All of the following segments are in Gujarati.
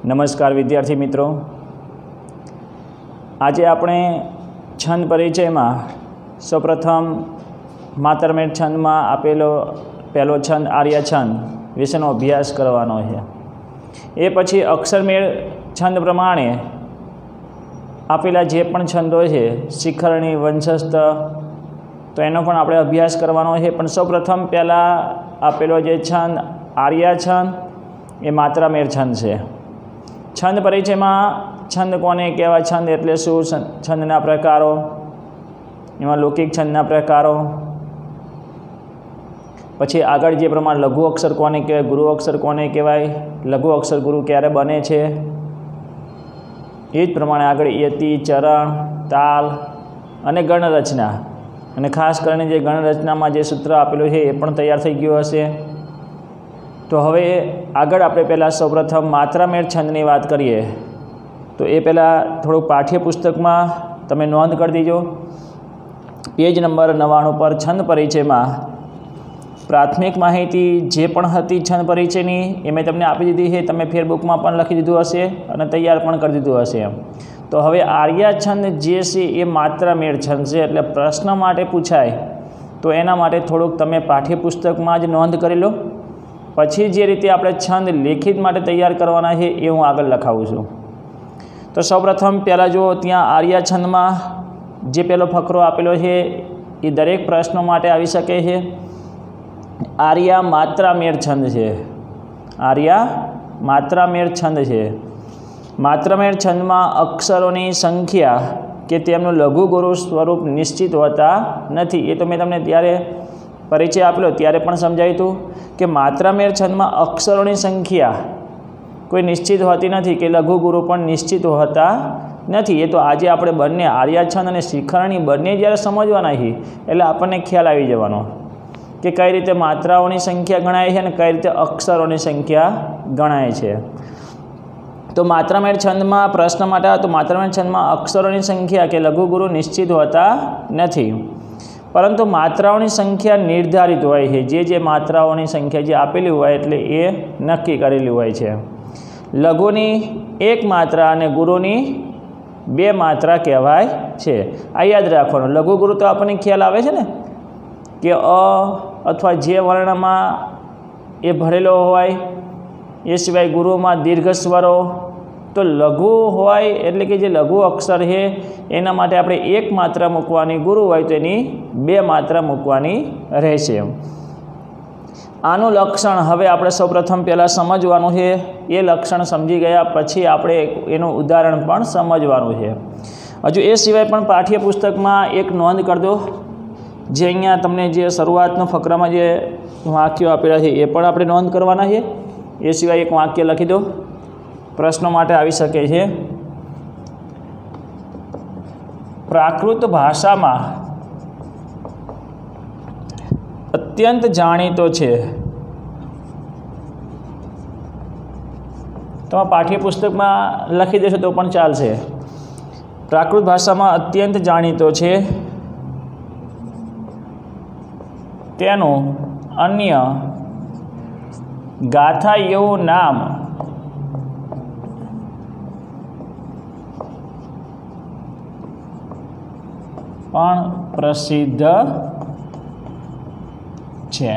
નમસ્કાર વિદ્યાર્થી મિત્રો, આજે આપણે છંદ પરિચયમાં સૌપ્રથમ માતરમેળ છંદમાં આપેલો પહેલો છંદ આર્ય છંદ વિશેનો અભ્યાસ કરવાનો છે। એ પછી અક્ષરમેળ છંદ પ્રમાણે આપેલા જે પણ છંદો છે, શિખરણી, વંશસ્થ, તો એનો પણ આપણે અભ્યાસ કરવાનો છે। પણ સૌપ્રથમ પહેલાં આપેલો જે છંદ આર્ય છંદ એ માત્રામેળ છંદ છે। છંદ પરિચયમાં છંદ કોને કહેવાય, છંદ એટલે શું, છંદના પ્રકારો, એમાં લૌકિક છંદના પ્રકારો, પછી આગળ જે પ્રમાણે લઘુ અક્ષર કોને કહેવાય, ગુરુ અક્ષર કોને કહેવાય, લઘુ અક્ષર ગુરુ ક્યારે બને છે, એ જ પ્રમાણે આગળ યતિ, ચરણ, તાલ અને ગણરચના, અને ખાસ કરીને જે ગણરચનામાં જે સૂત્ર આપેલું છે એ પણ તૈયાર થઈ ગયું હશે। તો હવે આગળ આપણે પહેલાં સૌપ્રથમ માત્રામેળ છંદની વાત કરીએ તો એ પહેલાં થોડુંક પાઠ્યપુસ્તકમાં તમે નોંધ કરી દીજો। પેજ નંબર 99 પર છંદ પરિચયમાં પ્રાથમિક માહિતી જે પણ હતી છંદ પરિચયની એ મેં તમને આપી દીધી છે, તમે ફેરબુકમાં પણ લખી દીધું હશે અને તૈયાર પણ કરી દીધું હશે। તો હવે આર્ય છંદ જે છે એ માત્રામેળ છંદ છે, એટલે પ્રશ્ન માટે પૂછાય તો એના માટે થોડુંક તમે પાઠ્યપુસ્તકમાં જ નોંધ કરી લો, પછી જે રીતે આપણે છંદ લેખિત માટે તૈયાર કરવાના છે એ હું આગળ લખાવું છું। તો સૌપ્રથમ પહેલાં જો ત્યાં આર્ય છંદમાં જે પહેલો ફકરો આપેલો છે એ દરેક પ્રશ્નો માટે આવી શકે છે। આર્ય માત્રામેળ છંદ છે, આર્ય માત્રામેળ છંદ છે। માત્રામેળ છંદમાં અક્ષરોની સંખ્યા કે તેમનું લઘુ ગુરુ સ્વરૂપ નિશ્ચિત હોતા નથી। એ તો મેં તમને ત્યારે પરિચય આપેલો ત્યારે પણ સમજાવ્યું હતું કે માત્રામેળ છંદમાં અક્ષરોની સંખ્યા કોઈ નિશ્ચિત હોતી નથી કે લઘુ ગુરુ પણ નિશ્ચિત હોતા નથી। એ તો આજે આપણે બંને આર્ય છંદ અને શિખરણી બંને જ્યારે સમજવાના છીએ એટલે આપણને ખ્યાલ આવી જવાનો કે કઈ રીતે માત્રાઓની સંખ્યા ગણાય છે અને કઈ રીતે અક્ષરોની સંખ્યા ગણાય છે। તો માત્રામેળ છંદમાં પ્રશ્ન માટે તો માત્રામેળ છંદમાં અક્ષરોની સંખ્યા કે લઘુ ગુરુ નિશ્ચિત હોતા નથી, પરંતુ માત્રાઓની સંખ્યા નિર્ધારિત હોય છે। જે માત્રાઓની સંખ્યા જે આપેલી હોય એટલે એ નક્કી કરેલી હોય છે। લઘુની એક માત્રા અને ગુરુની બે માત્રા કહેવાય છે। આ યાદ રાખવાનું। લઘુ ગુરુ તો આપણને ખ્યાલ આવે છે ને કે અ અથવા જે વર્ણમાં એ ભરેલો હોય, એ સિવાય ગુરુમાં દીર્ઘ સ્વરો, તો લઘુ હોય એટલે કે જે લઘુ અક્ષર છે એના માટે આપણે એક માત્રા મૂકવાની, ગુરુ હોય તો એની બે માત્રા મૂકવાની રહેશે। આનું લક્ષણ હવે આપણે સૌપ્રથમ પહેલાં સમજવાનું છે। એ લક્ષણ સમજી ગયા પછી આપણે એનું ઉદાહરણ પણ સમજવાનું છે। હજુ એ સિવાય પણ પાઠ્યપુસ્તકમાં એક નોંધ કરી દો, જે અહીંયા તમને જે શરૂઆતનો ફકરામાં જે વાક્યો આપેલા છે એ પણ આપણે નોંધ કરવાના છે। એ સિવાય એક વાક્ય લખી દો, પ્રશ્નો માટે આવી શકે છે। પ્રાકૃત ભાષામાં અત્યંત જાણીતો છે। તો પાઠ્યપુસ્તકમાં લખી દેશો તો પણ ચાલશે। પ્રાકૃત ભાષામાં અત્યંત જાણીતો છે, તેનું અન્ય ગાથા એવું નામ પણ પ્રસિદ્ધ છે।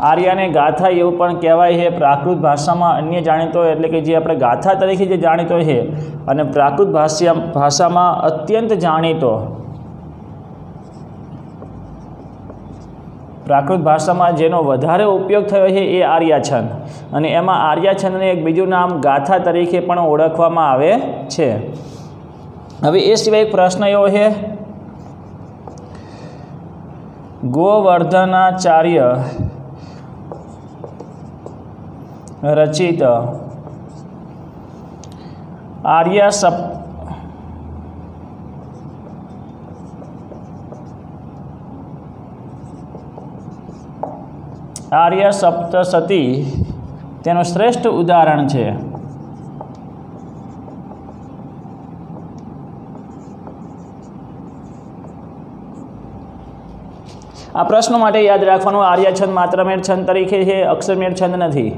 આર્યને ગાથા એવું પણ કહેવાય છે। પ્રાકૃત ભાષામાં અન્ય જાણીતો એટલે કે જે આપણે ગાથા તરીકે જે જાણીતો છે, અને પ્રાકૃત ભાષામાં અત્યંત જાણીતો, પ્રાકૃત ભાષામાં જેનો વધારે ઉપયોગ થયો છે એ આર્ય છંદ, અને એમાં આર્ય છંદને એક બીજું નામ ગાથા તરીકે પણ ઓળખવામાં આવે છે। હવે એ સિવાય એક પ્રશ્ન એવો છે, ગોવર્ધનાચાર્ય રચિત આર્ય સપ્તશતી તેનું શ્રેષ્ઠ ઉદાહરણ છે। આ પ્રશ્નો માટે યાદ રાખવાનું, આર્ય છંદ માત્રામેળ છંદ તરીકે છે, અક્ષરમેળ છંદ નથી।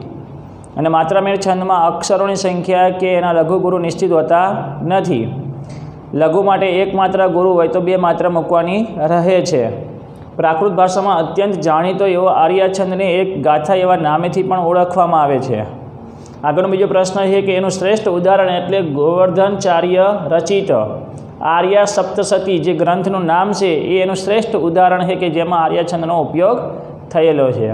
અને માત્રામેળ છંદમાં અક્ષરોની સંખ્યા કે એના લઘુ ગુરુ નિશ્ચિત હોતા નથી. લઘુ માટે એક માત્રા ગુરુ હોય તો બે માત્રા મૂકવાની રહે છે. પ્રાકૃત ભાષામાં અત્યંત જાણીતો એવો આર્યા છંદને એક ગાથા એવા નામેથી પણ ઓળખવામાં આવે છે. આગળનો બીજો પ્રશ્ન છે કે એનું શ્રેષ્ઠ ઉદાહરણ એટલે ગોવર્ધનચાર્ય રચિત આર્યા સપ્તસતી જે ગ્રંથનું નામ છે એ એનું શ્રેષ્ઠ ઉદાહરણ છે કે જેમાં આર્યા છંદનો ઉપયોગ થયેલો છે.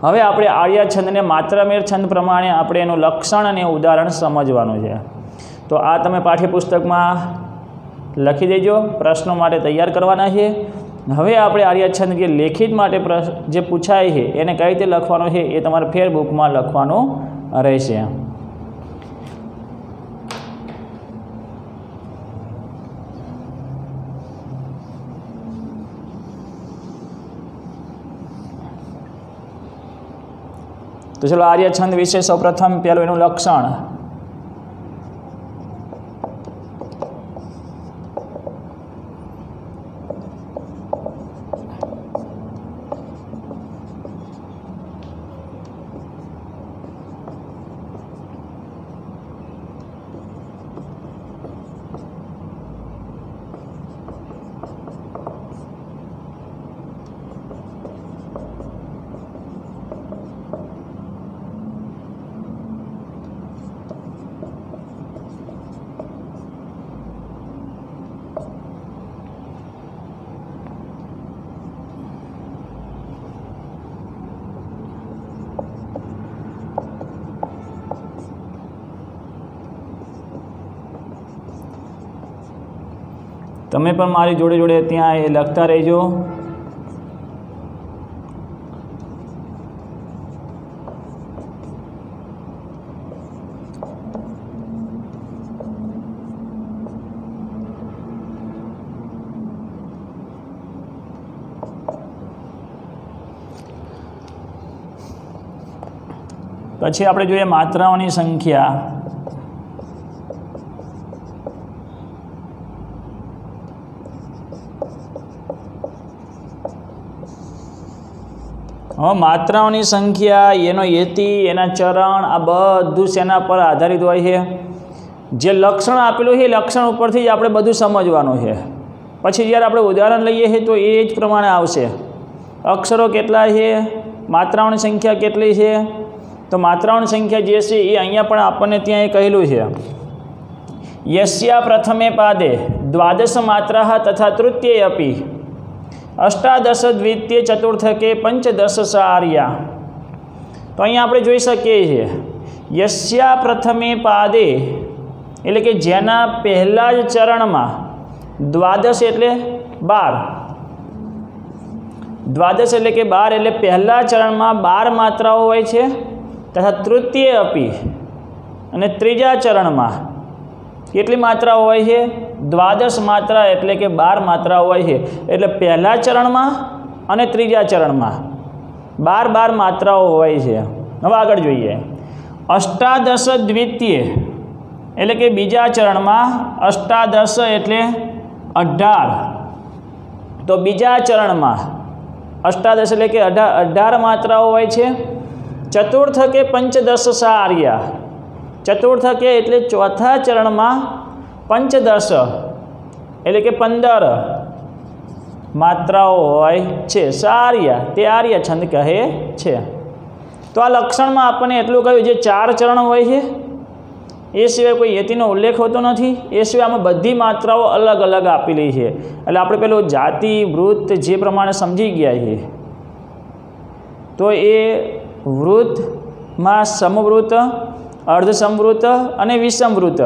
હવે આપણે આર્યા છંદને માત્રામેળ છંદ પ્રમાણે આપણે એનું લક્ષણ અને ઉદાહરણ સમજવાનું છે. તો આ તમે પાઠ્યપુસ્તકમાં લખી દેજો, પ્રશ્નો માટે તૈયાર કરવાના છે. હવે આપણે આર્યા છંદ કે લેખિત માટે જે પૂછાય છે એને કઈ રીતે લખવાનું છે એ તમારે ફેર બુકમાં લખવાનું રહેશે. તો ચલો આર્ય છંદ વિશે સૌપ્રથમ પહેલું એનું લક્ષણ. તમે પણ મારી જોડે જોડે ત્યાં એ લખતા રહેજો. પછી આપણે જોઈએ માત્રાઓની સંખ્યા. હવે માત્રાઓની સંખ્યા, એનો યતિ, એના ચરણ, આ બધું શેના પર આધારિત હોય છે? જે લક્ષણ આપેલું છે એ લક્ષણ ઉપરથી જ આપણે બધું સમજવાનું છે. પછી જ્યારે આપણે ઉદાહરણ લઈએ છીએ તો એ જ પ્રમાણે આવશે. અક્ષરો કેટલા છે, માત્રાઓની સંખ્યા કેટલી છે, તો માત્રાઓની સંખ્યા જે છે એ અહીંયા પણ આપણને ત્યાં એ કહેલું છે. યસ્યા પ્રથમે પાદે દ્વાદશ માત્રા તથા તૃતીય અપી અષ્ટાદશ દ્વિતીય ચતુર્થકે પંચદશ સાર્યા. તો અહીંયા આપણે જોઈ શકીએ છીએ યસ્યા પ્રથમે પાદે એટલે કે જેના પહેલા જ ચરણમાં, દ્વાદશ એટલે 12, દ્વાદશ એટલે કે 12 એટલે પહેલા ચરણમાં 12 માત્રાઓ હોય છે. તથા તૃતીય અપી અને ત્રીજા ચરણમાં કેટલી માત્રાઓ હોય છે? દ્વાદશ માત્રા એટલે કે 12 માત્રાઓ હોય છે. એટલે પહેલા ચરણમાં અને ત્રીજા ચરણમાં 12 માત્રાઓ હોય છે. હવે આગળ જોઈએ. અષ્ટાદશ દ્વિતીય એટલે કે બીજા ચરણમાં, અષ્ટાદશ એટલે 18, તો બીજા ચરણમાં અષ્ટાદશ એટલે કે 18 માત્રાઓ હોય છે. ચતુર્થકે પંચદશ સાર્યા, ચતુર્થકે એટલે ચોથા ચરણમાં 15 એટલે કે 15 માત્રાઓ હોય છે. સાર્યા તે આર્ય છંદ કહે છે. તો આ લક્ષણમાં આપણને એટલું કહ્યું, જે 4 ચરણ હોય છે એ સિવાય કોઈ યતિનો ઉલ્લેખ હોતો નથી. એ સિવાય આમાં બધી માત્રાઓ અલગ અલગ આપેલી છે. એટલે આપણે પેલું જાતિ વૃત્ત જે પ્રમાણે સમજી ગયા છે, તો એ વૃત્તમાં સમવૃત્ત, અર્ધસમવૃત્ત અને વિષમવૃત્ત.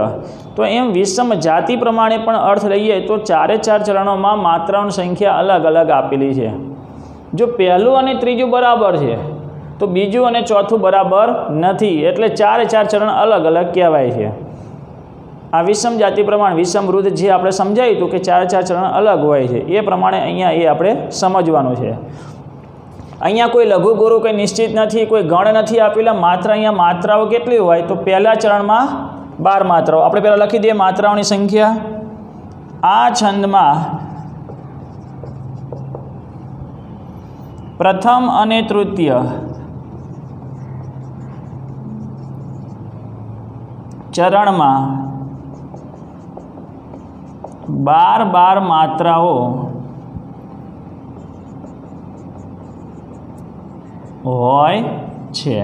તો એમ વિષમ જાતિ પ્રમાણે પણ અર્થ લઈએ તો 4 ચરણોમાં માત્રાઓની સંખ્યા અલગ અલગ આપેલી છે. જો પહેલું અને ત્રીજું બરાબર છે તો બીજું અને ચોથું બરાબર નથી. એટલે 4 ચરણ અલગ અલગ કહેવાય છે. આ વિષમ જાતિ પ્રમાણે વિષમવૃત્ત જે આપણે સમજાયું હતું કે 4 ચરણ અલગ હોય છે, એ પ્રમાણે અહીંયા એ આપણે સમજવાનું છે. અહીંયા કોઈ લઘુ ગુરુ કંઈ નિશ્ચિત નથી, કોઈ ગણ નથી આપેલા. માત્ર અહીંયા માત્રાઓ કેટલી હોય તો પહેલા ચરણમાં 12 માત્રાઓ. આપણે પહેલાં લખી દઈએ માત્રાઓની સંખ્યા. આ છંદમાં પ્રથમ અને તૃતીય ચરણમાં 12 માત્રાઓ હોય છે।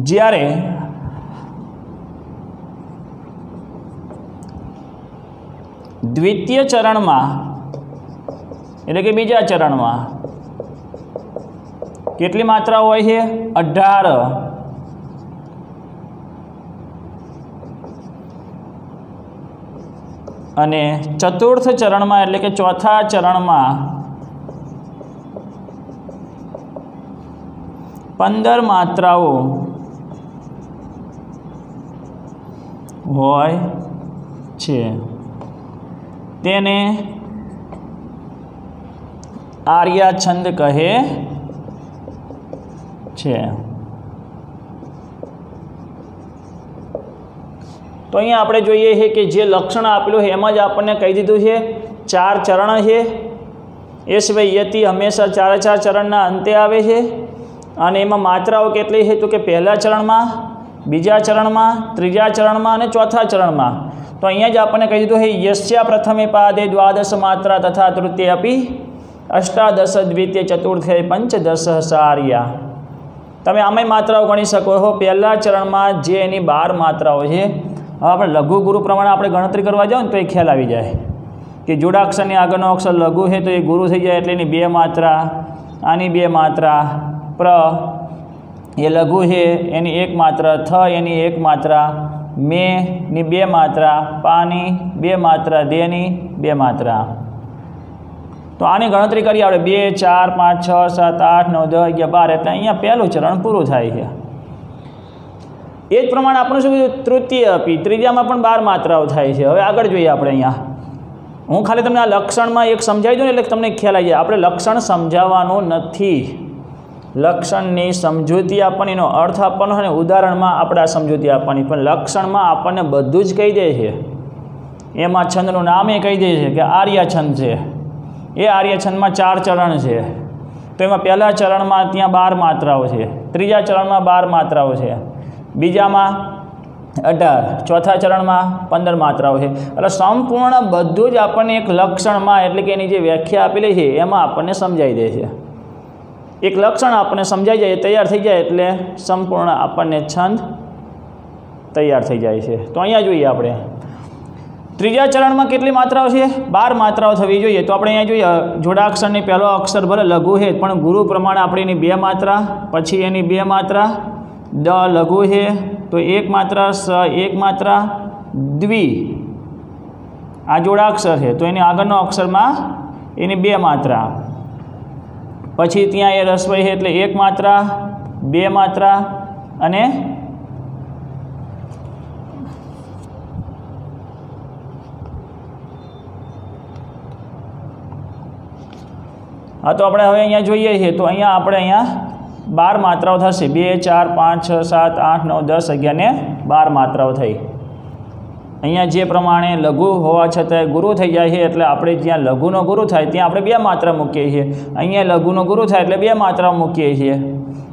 જ્યારે દ્વિતીય ચરણમાં એટલે કે બીજા ચરણમાં કેટલી માત્રાઓ હોય છે? 18। અને ચતુર્થ ચરણમાં એટલે કે ચોથા ચરણમાં 15 માત્રાઓ હોય છે। તેને આર્યા છંદ કહે છે। તો અહીંયા આપણે જોઈએ છે કે જે લક્ષણ આપેલું છે એમાં જ આપણને કહી દીધું છે 4 ચરણ છે। એ સિવાય યતિ હંમેશા 4 ચરણના અંતે આવે છે અને એમાં માત્રાઓ કેટલી છે? તો કે પહેલા ચરણમાં, બીજા ચરણમાં, ત્રીજા ચરણમાં અને ચોથા ચરણમાં। તો અહીંયા જ આપણને કહી દીધું છે યસ્યા પ્રથમે પાદે 12 માત્રા તથા તૃતીય અપી 18 દ્વિતીય ચતુર્થે 15 સાર્યા। તમે આમાંય માત્રાઓ ગણી શકો છો। પહેલા ચરણમાં જે એની 12 માત્રાઓ છે, હવે આપણે લઘુ ગુરુ પ્રમાણે આપણે ગણતરી કરવા જાઓ ને તો એ ખ્યાલ આવી જાય કે જોડાક્ષરની આગળનો અક્ષર લઘુ છે તો એ ગુરુ થઈ જાય એટલે એની 2 માત્રા, આની 2 માત્રા, પ્ર એ લઘુ છે એની 1 માત્રા, થ એની 1 માત્રા, મેની 2 માત્રા, પાની 2 માત્રા, દેની 2 માત્રા। તો આની ગણતરી કરીએ આપણે 2, 4, 5, 6, 7, 8, 9, 10, 11, 12 એટલે અહીંયા પહેલું ચરણ પૂરું થાય છે। એ જ પ્રમાણે આપણું શું કીધું? તૃતીય અપી, ત્રીજામાં પણ 12 માત્રાઓ થાય છે। હવે આગળ જોઈએ આપણે અહીંયા, હું ખાલી તમને આ લક્ષણમાં એક સમજાવી દઉં ને એટલે તમને ખ્યાલ આવી જાય। આપણે લક્ષણ સમજાવવાનું નથી, લક્ષણની સમજૂતી આપવાની, એનો અર્થ આપવાનો અને ઉદાહરણમાં આપણે આ સમજૂતી આપવાની, પણ લક્ષણમાં આપણને બધું જ કહી દે છે। એમાં છંદનું નામ એ કહી દે છે કે આર્ય છંદ છે। એ આર્ય છંદમાં 4 ચરણ છે। તો એમાં પહેલા ચરણમાં ત્યાં 12 માત્રાઓ છે, ત્રીજા ચરણમાં 12 માત્રાઓ છે, બીજામાં 18, ચોથા ચરણમાં 15 માત્રાઓ છે। એટલે સંપૂર્ણ બધું જ આપણને એક લક્ષણમાં એટલે કે એની જે વ્યાખ્યા આપેલી છે એમાં આપણને સમજાઈ દે છે। એક લક્ષણ આપણને સમજાઈ જાય, તૈયાર થઈ જાય એટલે સંપૂર્ણ આપણને છંદ તૈયાર થઈ જાય છે। તો અહીંયા જોઈએ આપણે ત્રીજા ચરણમાં કેટલી માત્રાઓ છે? 12 માત્રાઓ થવી જોઈએ। તો આપણે અહીંયા જોઈએ જોડાક્ષરની પહેલો અક્ષર ભલે લઘુ છે પણ ગુરુ પ્રમાણે આપણે એની 2 માત્રા, પછી એની 2 માત્રા, દ લઘુ છે તો 1 માત્રા, સ 1 માત્રા, દ્વિ આ જોડાક્ષર છે તો એની આગળનો અક્ષરમાં એની 2 માત્રા, પછી ત્યાં એ રસવઈ છે એટલે 1 માત્રા, 2 માત્રા અને હા તો આપણે હવે અહીંયા જોઈએ છીએ તો અહીંયા આપણે અહીંયા 12 માત્રાઓ થશે। 2, 4, 5, 6, 7, 8, 9, 10, 11 ને 12 માત્રાઓ થઈ। અહીંયા જે પ્રમાણે લઘુ હોવા છતાં ગુરુ થઈ જાય છે એટલે આપણે જ્યાં લઘુનો ગુરુ થાય ત્યાં આપણે 2 માત્રા મૂકીએ છીએ। અહીંયા લઘુનો ગુરુ થાય એટલે 2 માત્રાઓ મૂકીએ છીએ।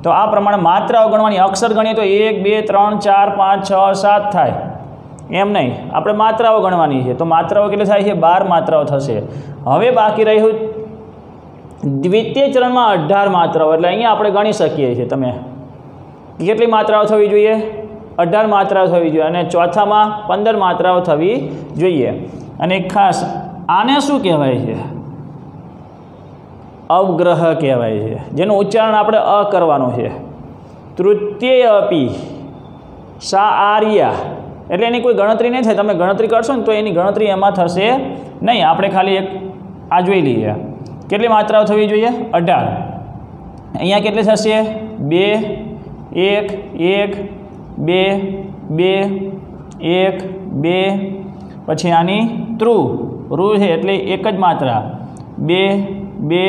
તો આ પ્રમાણે માત્રાઓ ગણવાની, અક્ષર ગણીએ તો 1, 2, 3, 4, 5, 6, 7 થાય, એમ નહીં, આપણે માત્રાઓ ગણવાની છે। તો માત્રાઓ કેટલી થાય છે? 12 માત્રાઓ થશે। હવે બાકી રહ્યું દ્વિતીય ચરણમાં 18 માત્રાઓ, એટલે અહીંયા આપણે ગણી શકીએ છીએ તમે કેટલી માત્રાઓ થવી જોઈએ? 18 માત્રાઓ થવી જોઈએ। અને ચોથામાં 15 માત્રાઓ થવી જોઈએ। અને ખાસ આને શું કહેવાય છે? અવગ્રહ કહેવાય છે, જેનું ઉચ્ચારણ આપણે અ કરવાનું છે। તૃતીય અપી સા આર્યા એટલે એની કોઈ ગણતરી નહીં થાય। તમે ગણતરી કરશો ને તો એની ગણતરી એમાં થશે નહીં। આપણે ખાલી એક આ જોઈ લઈએ કેટલી માત્રાઓ થવી જોઈએ? 18। અહીંયા કેટલી થશે? 2, 1, 1, 2, 2, 1, 2, પછી આની રૂ છે એટલે એક જ માત્રા, 2, 2,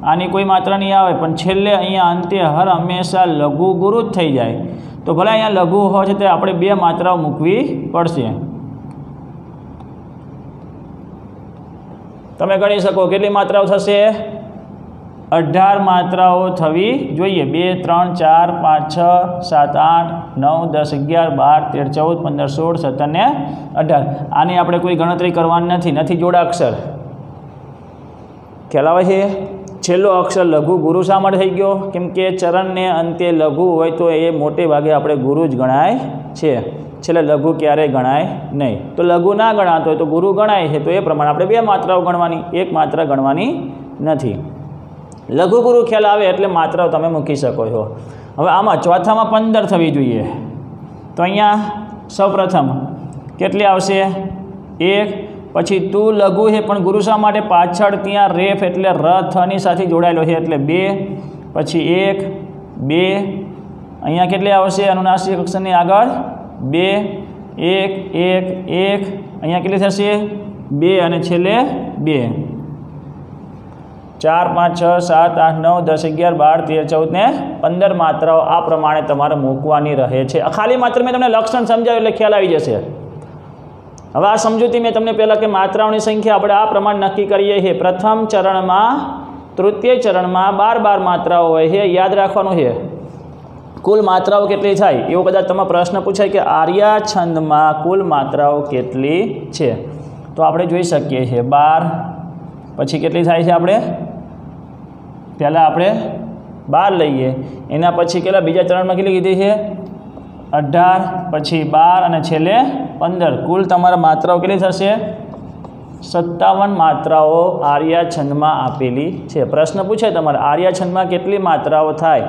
આની કોઈ માત્રા નહીં આવે પણ છેલ્લે અહીંયા અંતે હર હંમેશા લઘુ ગુરુ જ થઈ જાય। તો ભલે અહીંયા લઘુ હોય છે તો આપણે 2 માત્રાઓ મૂકવી પડશે। તમે ગણી શકો કેટલી માત્રાઓ થશે? 18 માત્રાઓ થવી જોઈએ। 2 3 4 5 6 7 8 9 10 11 12 13 14 15 16 17 ને 18 આની આપણે કોઈ ગણતરી કરવાની નથી જોડાક્ષર ખ્યાલ આવે છે। છેલ્લો અક્ષર લઘુ ગુરુ શા માટે થઈ ગયો? કેમ કે ચરણને અંતે લઘુ હોય તો એ મોટે ભાગે આપણે ગુરુ જ ગણાય છે, છેલ્લે લઘુ ક્યારેય ગણાય નહીં। તો લઘુ ના ગણાતો હોય તો ગુરુ ગણાય છે, તો એ પ્રમાણે આપણે 2 માત્રાઓ ગણવાની, 1 માત્રા ગણવાની નથી। લઘુ ગુરુ ખ્યાલ આવે એટલે માત્રાઓ તમે મૂકી શકો છો। હવે આમાં ચોથામાં 15 થવી જોઈએ, તો અહીંયા સૌપ્રથમ કેટલી આવશે? 1, પછી તું લઘુ છે પણ ગુરુ શા માટે? પાછળ ત્યાં રેફ એટલે રથની સાથે જોડાયેલો છે એટલે 2, પછી 1 2, અહીંયા કેટલી આવશે? અનુનાસિક અક્ષરની આગળ 2 1 1 1, અહીંયા કેટલી થશે? 2 અને છેલ્લે 2, 4 5 6 7 8 9 10 11 12 13 14 ને 15 માત્રાઓ આ પ્રમાણે તમારે મૂકવાની રહે છે। ખાલી માત્ર મેં તમને લક્ષણ સમજાવ્યું એટલે ખ્યાલ આવી જશે। હવે આ સમજૂતી મેં તમને પહેલાં કે માત્રાઓની સંખ્યા આપણે આ પ્રમાણે નક્કી કરીએ છીએ। પ્રથમ ચરણમાં, તૃતીય ચરણમાં 12 માત્રાઓ હોય છે, યાદ રાખવાનું છે। કુલ માત્રાઓ કેટલી થાય એવો કદાચ તમે પ્રશ્ન પૂછાય કે આર્યા છંદમાં કુલ માત્રાઓ કેટલી છે, તો આપણે જોઈ શકીએ છીએ 12, પછી કેટલી થાય છે? આપણે પહેલાં આપણે 12 લઈએ, એના પછી કેટલા બીજા ચરણમાં કેટલી કીધી છે? 18, પછી 12 અને છેલ્લે 15, કુલ તમારા માત્રાઓ કેટલી થશે? 57 માત્રાઓ આર્યા છંદમાં આપેલી છે। પ્રશ્ન પૂછે તમારે આર્યા છંદમાં કેટલી માત્રાઓ થાય,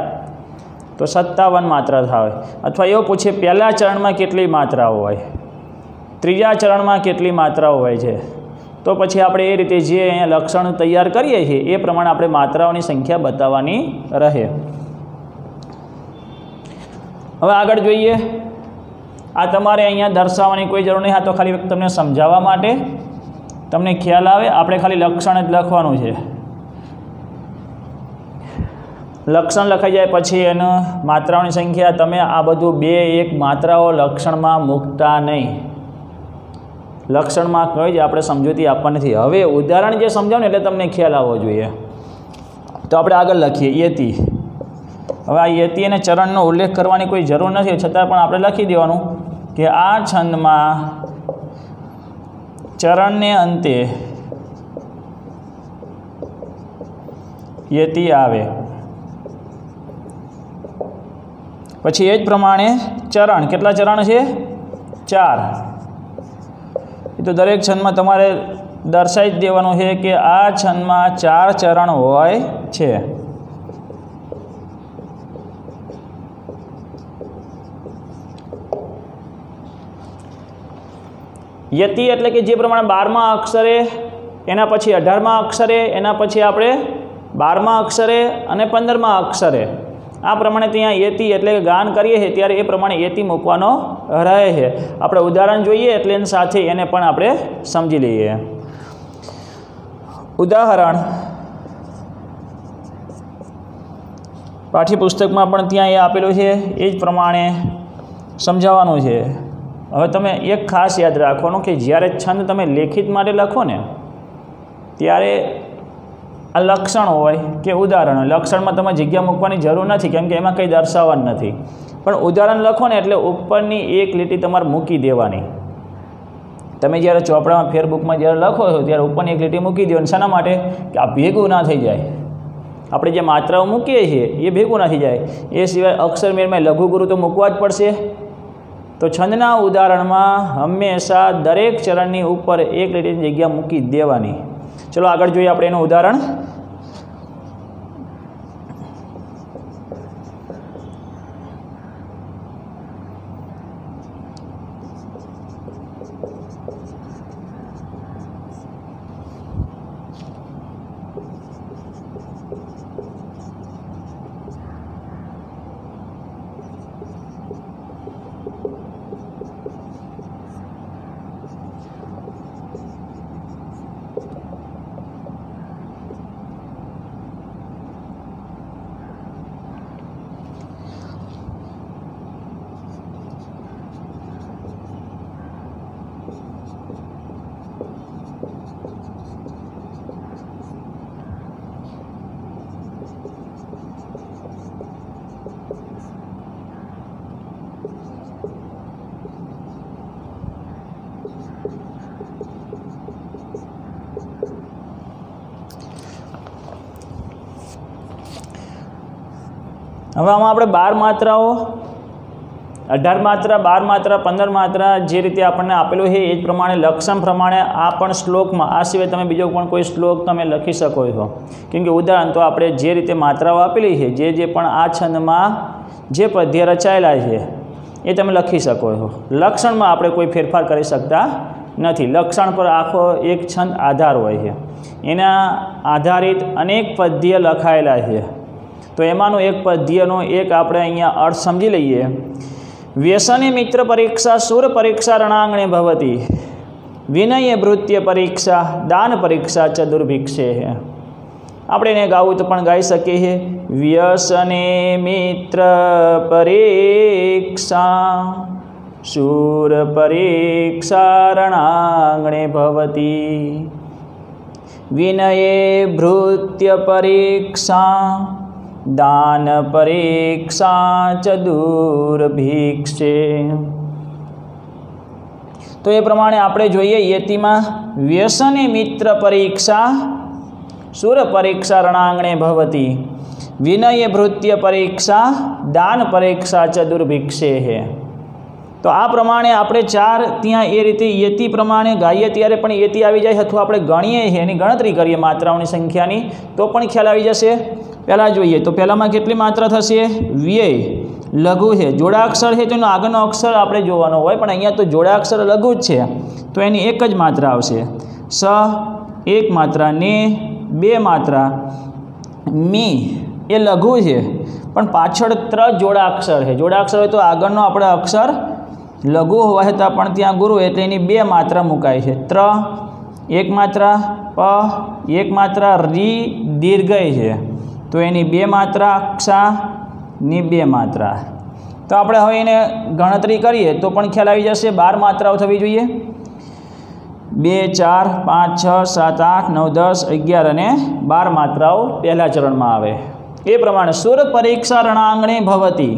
તો 57 માત્રા થાય। અથવા એવો પૂછે પહેલા ચરણમાં કેટલી માત્રાઓ હોય, ત્રીજા ચરણમાં કેટલી માત્રાઓ હોય છે, તો પછી આપણે એ રીતે જે અહીંયા લક્ષણ તૈયાર કરીએ છીએ એ પ્રમાણે આપણે માત્રાઓની સંખ્યા બતાવવાની રહે। હવે આગળ જોઈએ, આ તમારે અહીંયા દર્શાવવાની કોઈ જરૂર નહીં, આ તો ખાલી તમને સમજાવવા માટે, તમને ખ્યાલ આવે, આપણે ખાલી લક્ષણ જ લખવાનું છે। લક્ષણ લખાઈ જાય પછી એનું માત્રાઓની સંખ્યા, તમે આ બધું 2 1 માત્રાઓ લક્ષણમાં મૂકતા નહીં, લક્ષણમાં કંઈ જ આપણે સમજૂતી આપવા નથી। હવે ઉદાહરણ જે સમજાવું ને એટલે તમને ખ્યાલ આવવો જોઈએ, તો આપણે આગળ લખીએ યતિ। હવે આ યતિ અને ચરણનો ઉલ્લેખ કરવાની કોઈ જરૂર નથી, છતાં પણ આપણે લખી દેવાનું કે આ છંદમાં ચરણને અંતે યતિ આવે, પછી એ જ પ્રમાણે ચરણ, કેટલા ચરણ છે? 4। એ તો દરેક છંદમાં તમારે દર્શાવી જ દેવાનું છે કે આ છંદમાં 4 ચરણ હોય છે। યતિ એટલે કે જે પ્રમાણે 12મા અક્ષરે, એના પછી 18મા અક્ષરે, એના પછી આપણે 12મા અક્ષરે અને 15મા અક્ષરે, આ પ્રમાણે ત્યાં યતિ એટલે ગાન કરીએ છીએ ત્યારે એ પ્રમાણે યતિ મૂકવાનો રહે છે। આપણે ઉદાહરણ જોઈએ એટલે એની સાથે એને પણ આપણે સમજી લઈએ। ઉદાહરણ પાઠ્યપુસ્તકમાં પણ ત્યાં એ આપેલું છે, એ જ પ્રમાણે સમજાવવાનું છે। હવે તમે એક ખાસ યાદ રાખવાનું કે જ્યારે છંદ તમે લેખિત માટે લખો ને ત્યારે આ લક્ષણ હોય કે ઉદાહરણ હોય, લક્ષણમાં તમે જગ્યા મૂકવાની જરૂર નથી કેમ કે એમાં કંઈ દર્શાવવાનું નથી, પણ ઉદાહરણ લખો ને એટલે ઉપરની એક લીટી તમારે મૂકી દેવાની। તમે જ્યારે ચોપડામાં ફેરબુકમાં જ્યારે લખો છો ત્યારે ઉપરની એક લીટી મૂકી દેવાની, શાના માટે? કે આ ભેગું ના થઈ જાય, આપણે જે માત્રાઓ મૂકીએ છીએ એ ભેગું ના થઈ જાય। એ સિવાય અક્ષરમેળમાં લઘુ ગુરુ તો મૂકવા જ પડશે। તો છંદના ઉદાહરણમાં હંમેશા દરેક ચરણની ઉપર એક લીટીની જગ્યા મૂકી દેવાની। ચલો આગળ જોઈએ આપણે એનું ઉદાહરણ। હવે આમાં આપણે 12 માત્રાઓ, 18 માત્રા, 12 માત્રા, 15 માત્રા જે રીતે આપણને આપેલું છે એ જ પ્રમાણે લક્ષણ પ્રમાણે આ પણ શ્લોકમાં, આ સિવાય તમે બીજો પણ કોઈ શ્લોક તમે લખી શકો છો. કેમ કે ઉદાહરણ તો આપણે જે રીતે માત્રાઓ આપેલી છે, જે પણ આ છંદમાં જે પદ્ય રચાયેલા છે એ તમે લખી શકો છો. લક્ષણમાં આપણે કોઈ ફેરફાર કરી શકતા નથી. લક્ષણ પર આખો એક છંદ આધાર હોય છે, એના આધારિત અનેક પદ્ય લખાયેલા છે. તો એમાંનું એક પદ્યનો એક આપણે અહીંયા અર્થ સમજી લઈએ. વ્યસને મિત્ર પરીક્ષા સુર પરીક્ષા રણાંગણે ભવતી, વિનય ભૃત્ય પરીક્ષા દાન પરીક્ષા ચ દુર્ભિક્ષે. આપણે એને ગાવું તો પણ ગાઈ શકીએ છીએ. વ્યસને મિત્ર પરીક્ષા શૂર પરીક્ષા રણાંગણે ભવતી, વિનયે ભૃત્ય પરીક્ષા દાન પરીક્ષા ચ દુર્ભિક્ષે. તો એ પ્રમાણે આપણે જોઈએ યતિમાં વ્યસને મિત્ર પરીક્ષા સુર પરીક્ષા રણાંગણે ભવતી, વિનય ભૃત્ય પરીક્ષા દાન પરીક્ષા ચ દુર્ભિક્ષે. તો આ પ્રમાણે આપણે 4 ત્યાં એ રીતે યતિ પ્રમાણે ગાઈએ ત્યારે પણ યતિ આવી જાય, અથવા આપણે ગણીએ છીએ એની ગણતરી કરીએ માત્રાઓની સંખ્યાની તો પણ ખ્યાલ આવી જશે. પહેલાં જોઈએ તો પહેલાંમાં કેટલી માત્રા થશે? વ્યય લઘુ છે, જોડાક્ષર છે તો એનો આગળનો અક્ષર આપણે જોવાનો હોય, પણ અહીંયા તો જોડાક્ષર લઘુ જ છે તો એની એક જ માત્રા આવશે. સ 1 માત્રા, ને 2 માત્રા, મી એ લઘુ છે પણ પાછળ 3 જોડાક્ષર છે. જોડાક્ષર હોય તો આગળનો આપણે અક્ષર લઘુ હોવા છતાં પણ ત્યાં ગુરુ એટલે એની 2 માત્રા મુકાય છે. 1 માત્રા, પ 1 માત્રા, રી દીર્ઘય છે તો એની 2 માત્રા, ક્ષા ની 2 માત્રા. તો આપણે હવે એને ગણતરી કરીએ તો પણ ખ્યાલ આવી જશે. 12 માત્રાઓ થવી જોઈએ. 2, 4, 5, 6, 7, 8, 9, 10, 11 અને 12 માત્રાઓ પહેલા ચરણમાં આવે. એ પ્રમાણે સુર પરીક્ષા રણાંગણે ભવતી.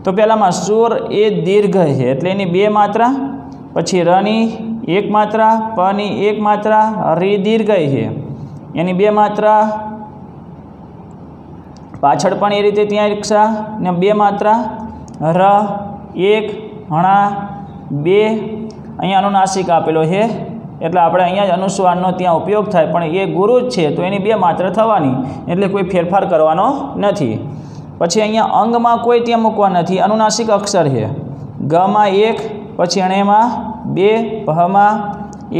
તો પહેલાંમાં સુર એ દીર્ઘ છે એટલે એની 2 માત્રા, પછી રની 1 માત્રા, પની 1 માત્રા, રી દીર્ઘ છે એની 2 માત્રા, પાછળ પણ એ રીતે ત્યાં રિક્ષા ને 2 માત્રા, ર 1, હણા 2, અહીંયા અનુનાસિક આપેલો છે એટલે આપણે અહીંયા જ અનુસ્વારનો ત્યાં ઉપયોગ થાય, પણ એ ગુરુ જ છે તો એની 2 માત્રા થવાની એટલે કોઈ ફેરફાર કરવાનો નથી. પછી અહીંયા અંગમાં કોઈ ત્યાં મૂકવા નથી, અનુનાસિક અક્ષર છે. ગમાં 1, પછી અણેમાં 2, ભમાં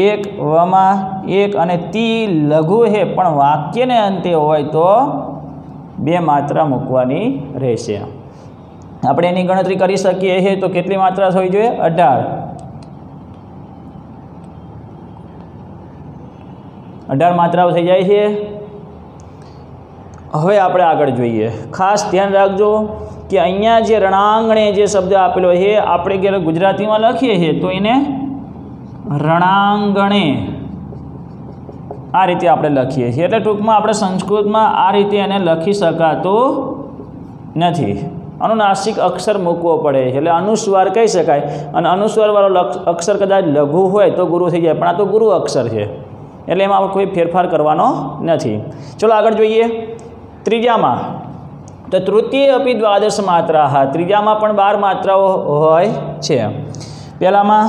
1, વમાં 1 અને તી લઘુ છે પણ વાક્યને અંતે હોય તો 2 માત્રા મૂકવાની રહેશે. આપણે એની ગણતરી કરી શકીએ છીએ તો કેટલી માત્રા થવી જોઈએ? 18 માત્રાઓ થઈ જાય છે. હવે આપણે આગળ જોઈએ. ખાસ ધ્યાન રાખજો કે અહીંયા જે રણાંગણે જે શબ્દ આપેલો છે આપણે જ્યારે ગુજરાતીમાં લખીએ છીએ તો એને રણાંગણે આ રીતે આપણે લખીએ છીએ. એટલે ટૂંકમાં આપણે સંસ્કૃતમાં આ રીતે એને લખી શકાતું નથી, અનુનાસિક અક્ષર મૂકવો પડે છે એટલે અનુસ્વાર કહી શકાય. અને અનુસ્વારવાળો અક્ષર કદાચ લઘુ હોય તો ગુરુ થઈ જાય, પણ આ તો ગુરુ અક્ષર છે એટલે એમાં કોઈ ફેરફાર કરવાનો નથી. ચલો આગળ જોઈએ. ત્રીજામાં તો તૃતીય અપી દ્વાદશ માત્રા. ત્રીજામાં પણ 12 માત્રાઓ હોય છે. પહેલામાં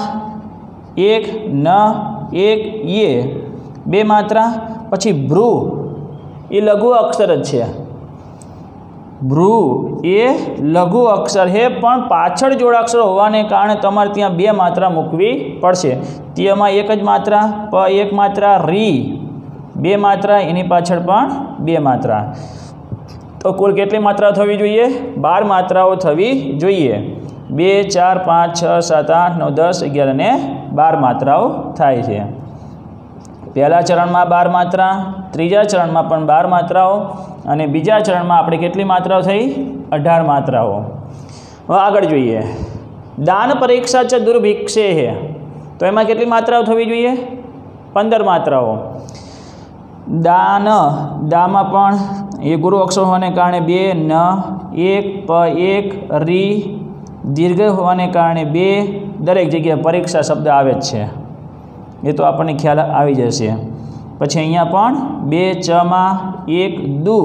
1, ન 1, યે 2 માત્રા, પછી ભ્રુ એ લઘુ અક્ષર જ છે. ભ્રુ એ લઘુ અક્ષર છે પણ પાછળ જોડાક્ષર હોવાને કારણે તમારે ત્યાં 2 માત્રા મૂકવી પડશે. તેમાં 1 જ માત્રા, પ 1 માત્રા, રી 2 માત્રા, એની પાછળ પણ 2 માત્રા. તો કુલ કેટલી માત્રા થવી જોઈએ? 12 માત્રાઓ થવી જોઈએ. 2, 4, 5, 6, 7, 8, 9, 10, 11 અને 12 માત્રાઓ થાય છે. પહેલા ચરણમાં 12 માત્રા, ત્રીજા ચરણમાં પણ 12 માત્રાઓ અને બીજા ચરણમાં આપણે કેટલી માત્રાઓ થઈ? 18 માત્રાઓ. હવે આગળ જોઈએ. દાન પરીક્ષા ચ દુર્ભિક્ષે છે તો એમાં કેટલી માત્રાઓ થવી જોઈએ? 15 માત્રાઓ. દાન, દામાં પણ એ ગુરુ અક્ષર હોવાને કારણે 2, ન 1, પ 1, રી દીર્ઘ હોવાને કારણે 2, દરેક જગ્યાએ પરીક્ષા શબ્દ આવે જ છે એ તો આપણને ખ્યાલ આવી જશે. પછી અહીંયા પણ 2, ચમાં 1, દુ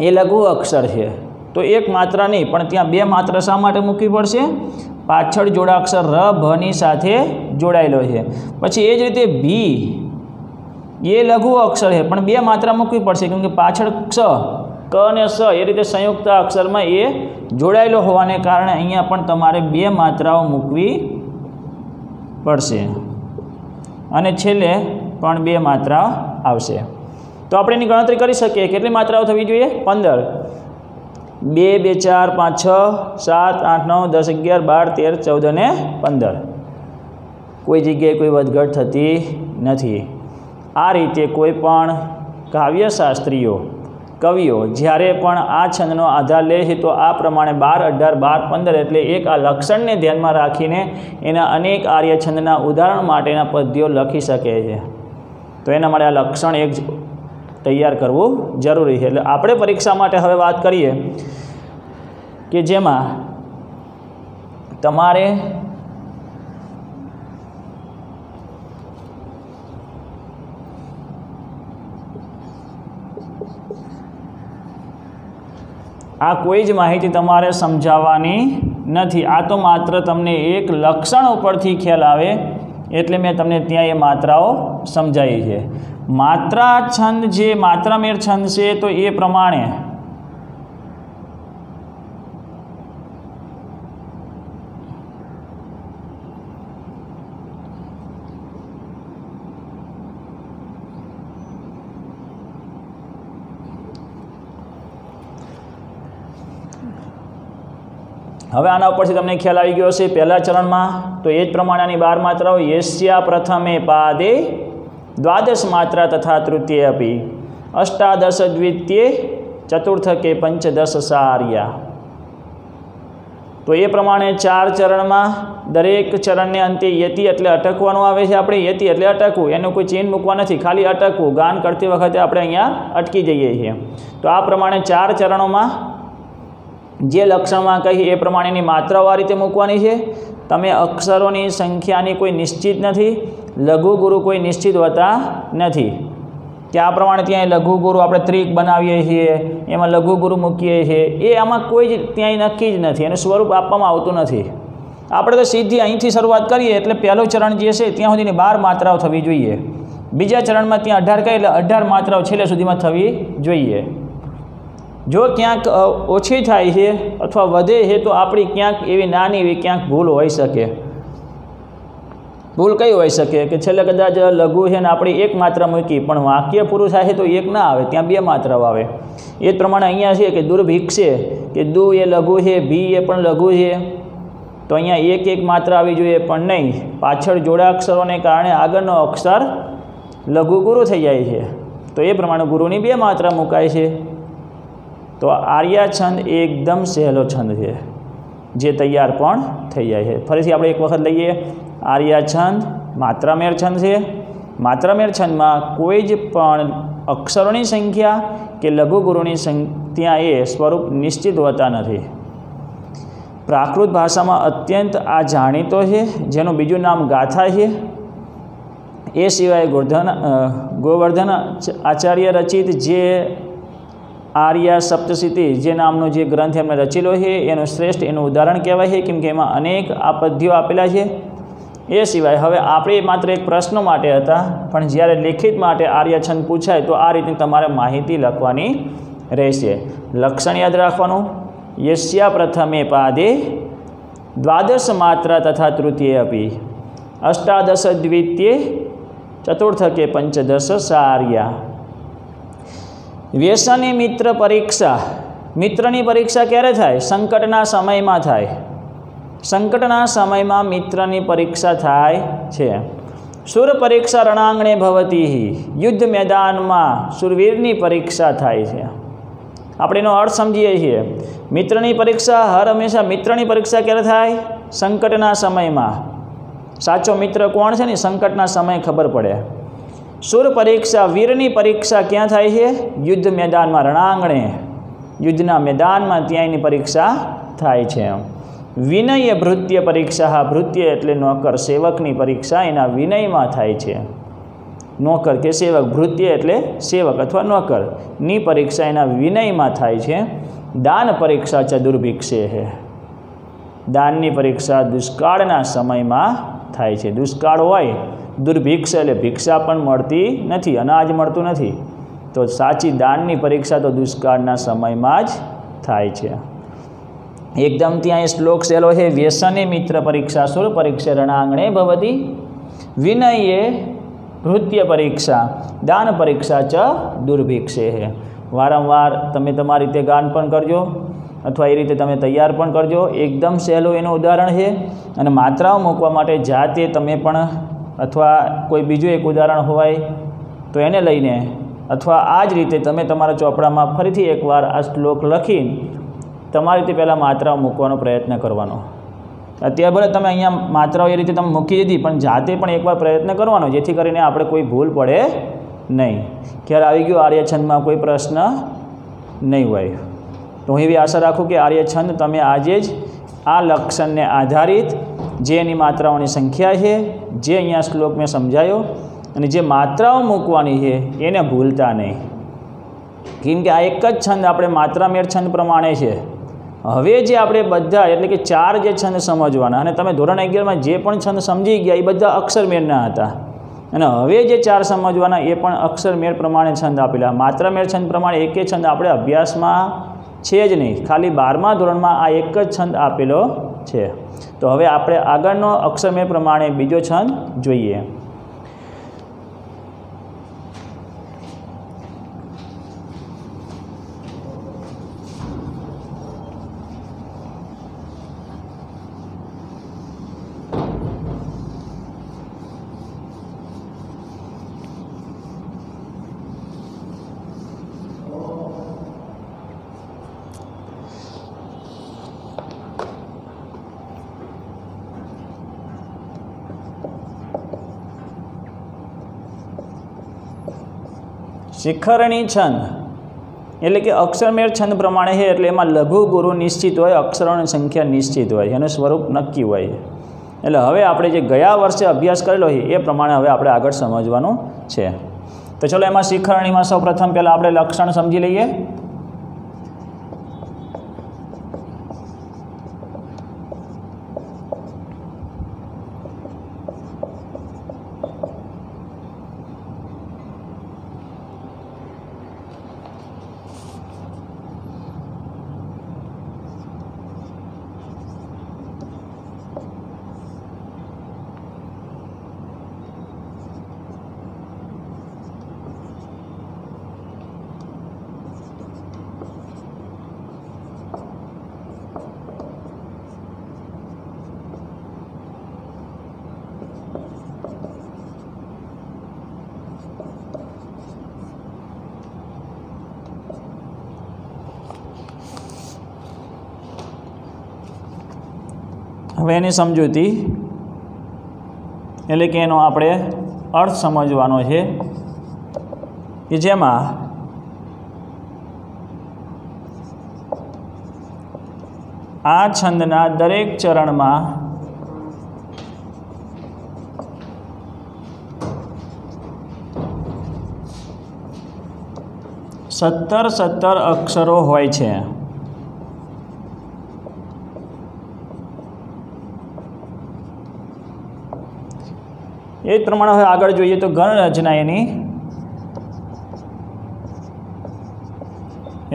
એ લઘુ અક્ષર છે तो एक मात्रा नहीं पण त्यां बे मात्रा शा माटे मूकवी पड़शे? पाछळ जोडाक्षर र भनी साथे जोड़ायेलो छे। पछी ए ज रीते भी ये लघु अक्षर है पण बे मात्रा मूकवी पड़शे केम के पाछळ क्ष क ने स ए रीते संयुक्त अक्षर में ए जोड़ायेलो होवाने कारणे अहींया पण तमारे बे मात्राओ मूकवी पड़शे अने छेल्ले पण बे मात्रा आवशे। तो आपणे एनी गणतरी करी सकीए। केटली मात्राओ थवी जोईए? 15। 2 2 4 5 6 7 8 9 10 11 12 13 14 ने 15। कोई जग्याए कोई વધઘટ थती नथी। आ रीते कोईपण काव्यशास्त्रीओ कविओ જ્યારે પણ આ છંદનો આધાર લે છે તો આ પ્રમાણે 12 18 12 15 એટલે એક આ લક્ષણને ધ્યાનમાં રાખીને એના અનેક આર્ય છંદના ઉદાહરણ માટેના પદ્યો લખી શકે છે। તો એના માટે આ લક્ષણ એક તૈયાર કરવું જરૂરી છે। એટલે આપણે પરીક્ષા માટે હવે વાત કરીએ કે જેમાં તમારે आ कोई ज माहिती तमारे समझावानी नहीं। आ तो मात्र तमने एक लक्षण उपरथी ख्याल आवे एटले मैं तमने त्यां ए मात्राओ समझाई है। मात्रा छंद जे मात्रामेर छंद से तो ये प्रमाणे हवे आना उपरथी तमने ख्याल आई गयो छे। पहला चरण में तो एज प्रमाणे आनी 12 मात्राओ यस्या प्रथमे पादे द्वादश मात्रा तथा तृतीय अपि अष्टादश द्वितीय चतुर्थके पंचदश सार्या। तो ये प्रमाणे 4 चरण में दरेक चरण ने अंते यति एटले अटकवानुं आवे छे। आपणे यति एटले अटकवुं, एनो कोई चेन मूकवा नथी, खाली अटकवुं। गान करती वखते आपणे अहींया अटकी जईए छीए। तो आ प्रमाणे 4 चरणों में जे लक्षण में कही ए प्रमाणेनी मात्राओ आ रीते मूकवानी छे। तमे अक्षरोनी संख्यानी कोई निश्चित नहीं, लघु गुरु कोई निश्चित होता नहीं कि आ प्रमाणे त्यां लघु गुरु आपणे त्रिक बनावीए छीए, एमां लघु गुरु मूकीए छीए, ए आमां कोई ज त्यां नक्की ज नथी, एनुं स्वरूप आपवामां आवतुं नथी। आपणे तो सीधी અહીંથી શરૂઆત કરીએ એટલે પહેલું ચરણ જે છે ત્યાં સુધીની 12 માત્રાઓ થવી જોઈએ। બીજા ચરણમાં ત્યાં 18 કહે એટલે 18 માત્રાઓ છેલ્લે સુધીમાં થવી જોઈએ। जो क्यांक ओछी थाय छे अथवा वधे है तो आपणी क्यांक एवी नानी एवी क्यांक भूल होई शके। भूल कई होई शके कि छेल्ले कदाच लघु है ने आपणी एक मात्रा मूकी पण वाक्य पूरुं थाय तो एक ना आवे, त्यां बे मात्राओ आवे। ए प्रमाणे अहींया छे कि दुर्भिक्षे कि दु ए लघु है, भी ए पण लघु है, तो अहींया एक एक मात्रा आवी जोईए पण नहीं। पाछळ जोडाक्षरोने कारणे આગળનો अक्षर लघु गुरु थई जाय छे। तो ए प्रमाणे गुरुनी बे मात्रा मुकाय छे। तो आर्या छंद एकदम सहेलो छंद है जे तैयार पण थई जाय छे। फरीथी आपणे एक वखत लईए। आर्या छंद मात्रामेर छंद है। मात्रामेर छंद में कोई ज पण अक्षरोनी संख्या के लघु गुरुनी संख्या ए स्वरूप निश्चित होता नहीं। प्राकृत भाषा में अत्यंत आ जाणीतो है जेनुं बीजुं नाम गाथा है। ए सिवाय गोवर्धन आचार्य रचित जे आर्या सप्तशती जे नामनो जे ग्रंथ एमणे रचेलो है एनुं श्रेष्ठ एनुं उदाहरण कहेवाय है, केम के एमां अनेक आ पद्यो आपेला छे। ए सिवाय हवे आपणे मात्र एक प्रश्न माटे हता, पण ज्यारे लेखित माटे आर्या छंद पूछाय तो आ रीते तमारे माहिती लखवानी रहेशे। लक्षण याद राखवानुं, यस्या प्रथमे पादे द्वादश मात्रा तथा तृतीय अपि अष्टादश द्वितीय चतुर्थके पंचदश सार्या। व्यसनी मित्र परीक्षा, मित्रनी परीक्षा क्यारे थाय? संकटना समय में थाय। संकटना समय में मित्रनी परीक्षा थाय छे। शूर परीक्षा रणांगणे भवती, युद्ध मैदान में शूरवीरनी परीक्षा थाय छे। आपणे एनो अर्थ समजीए छीए। मित्रनी परीक्षा हर हमेशा मित्रनी परीक्षा क्यारे थाय? संकटना समय में। साचो मित्र कोण छे ने संकटना समय खबर पड़े। शूर परीक्षा वीरनी परीक्षा क्या थाय छे? युद्ध मैदान में, रणांगणे युद्धना मैदान में त्यांनी परीक्षा थाय छे। विनय भृत्य परीक्षा, भृत्य एटले नौकर, सेवकनी परीक्षा एना विनय में थाय छे। नौकर के सेवक, भृत्य एटले सेवक अथवा नौकर नी परीक्षा एना विनय में थाय छे। दान परीक्षा च दुर्भिक्षे है। दाननी परीक्षा दुष्काळना समयमां थाय छे। दुष्काळ होय दुर्भिक्ष एटले भिक्षा पण मळती नथी, अनाज मळतुं नथी, तो साची दाननी परीक्षा तो दुष्काळना समयमां ज थाय छे। एकदम त्यां श्लोक सहेलो है। व्यसने मित्र परीक्षा सुर परीक्षा रणांगणे भवति, विनये भृत्य परीक्षा दान परीक्षा च दुर्भिक्षे है। वारंवार तमे तमारी रीते गान पण करजो अथवा ए रीते तमे तैयार पण करजो। एकदम सहेલું એનું ઉદાહરણ છે અને માત્રાઓ મૂકવા માટે જાતે તમે પણ અથવા કોઈ બીજું એક ઉદાહરણ હોય તો એને લઈને અથવા આ જ રીતે તમે તમારા ચોપડામાં ફરીથી એકવાર આ શ્લોક લખીને તમારી રીતે પહેલાં માત્રાઓ મૂકવાનો પ્રયત્ન કરવાનો। અત્યારે ભલે તમે અહીંયા માત્રાઓ એ રીતે તમે મૂકી દીધી પણ જાતે પણ એકવાર પ્રયત્ન કરવાનો, જેથી કરીને આપણે કોઈ ભૂલ પડે નહીં। ખ્યાલ આવી ગયો? આર્યછંદમાં કોઈ પ્રશ્ન નહીં હોય તો હું એવી આશા રાખું કે આર્યછંદ તમે આજે જ આ લક્ષણને આધારિત જે એની માત્રાઓની સંખ્યા છે, જે અહીંયા શ્લોક મેં સમજાયો અને જે માત્રાઓ મૂકવાની છે એને ભૂલતા નહીં, કેમ કે આ એક જ છંદ આપણે માત્રામેળ છંદ પ્રમાણે છે। હવે જે આપણે બધા એટલે કે 4 જે છંદ સમજવાના, અને તમે ધોરણ 11માં જે પણ છંદ સમજી ગયા એ બધા અક્ષરમેળના હતા, અને હવે જે 4 સમજવાના એ પણ અક્ષરમેળ પ્રમાણે છંદ આપેલા। માત્રામેળ છંદ પ્રમાણે એકે છંદ આપણે અભ્યાસમાં છે જ નહીં, ખાલી 12મા ધોરણમાં આ એક જ છંદ આપેલો છે। તો હવે આપણે આગળનો અક્ષરમેળ પ્રમાણે બીજો છંદ જોઈએ। શિખરણી છંદ એટલે કે અક્ષરમેળ છંદ પ્રમાણે છે, એટલે એમાં લઘુ ગુરુ નિશ્ચિત હોય, અક્ષરોની સંખ્યા નિશ્ચિત હોય, એનું સ્વરૂપ નક્કી હોય। એટલે હવે આપણે જે ગયા વર્ષે અભ્યાસ કરેલો છે એ પ્રમાણે હવે આપણે આગળ સમજવાનું છે। તો ચલો એમાં શિખરણીમાં સૌ પ્રથમ પહેલાં આપણે લક્ષણ સમજી લઈએ। હવે એની સમજૂતી એટલે કે એનો આપણે અર્થ સમજવાનો છે, કે જેમાં આ છંદના દરેક ચરણમાં સત્તર અક્ષરો હોય છે। એ જ પ્રમાણે હવે આગળ જોઈએ તો ગણ રચના એની,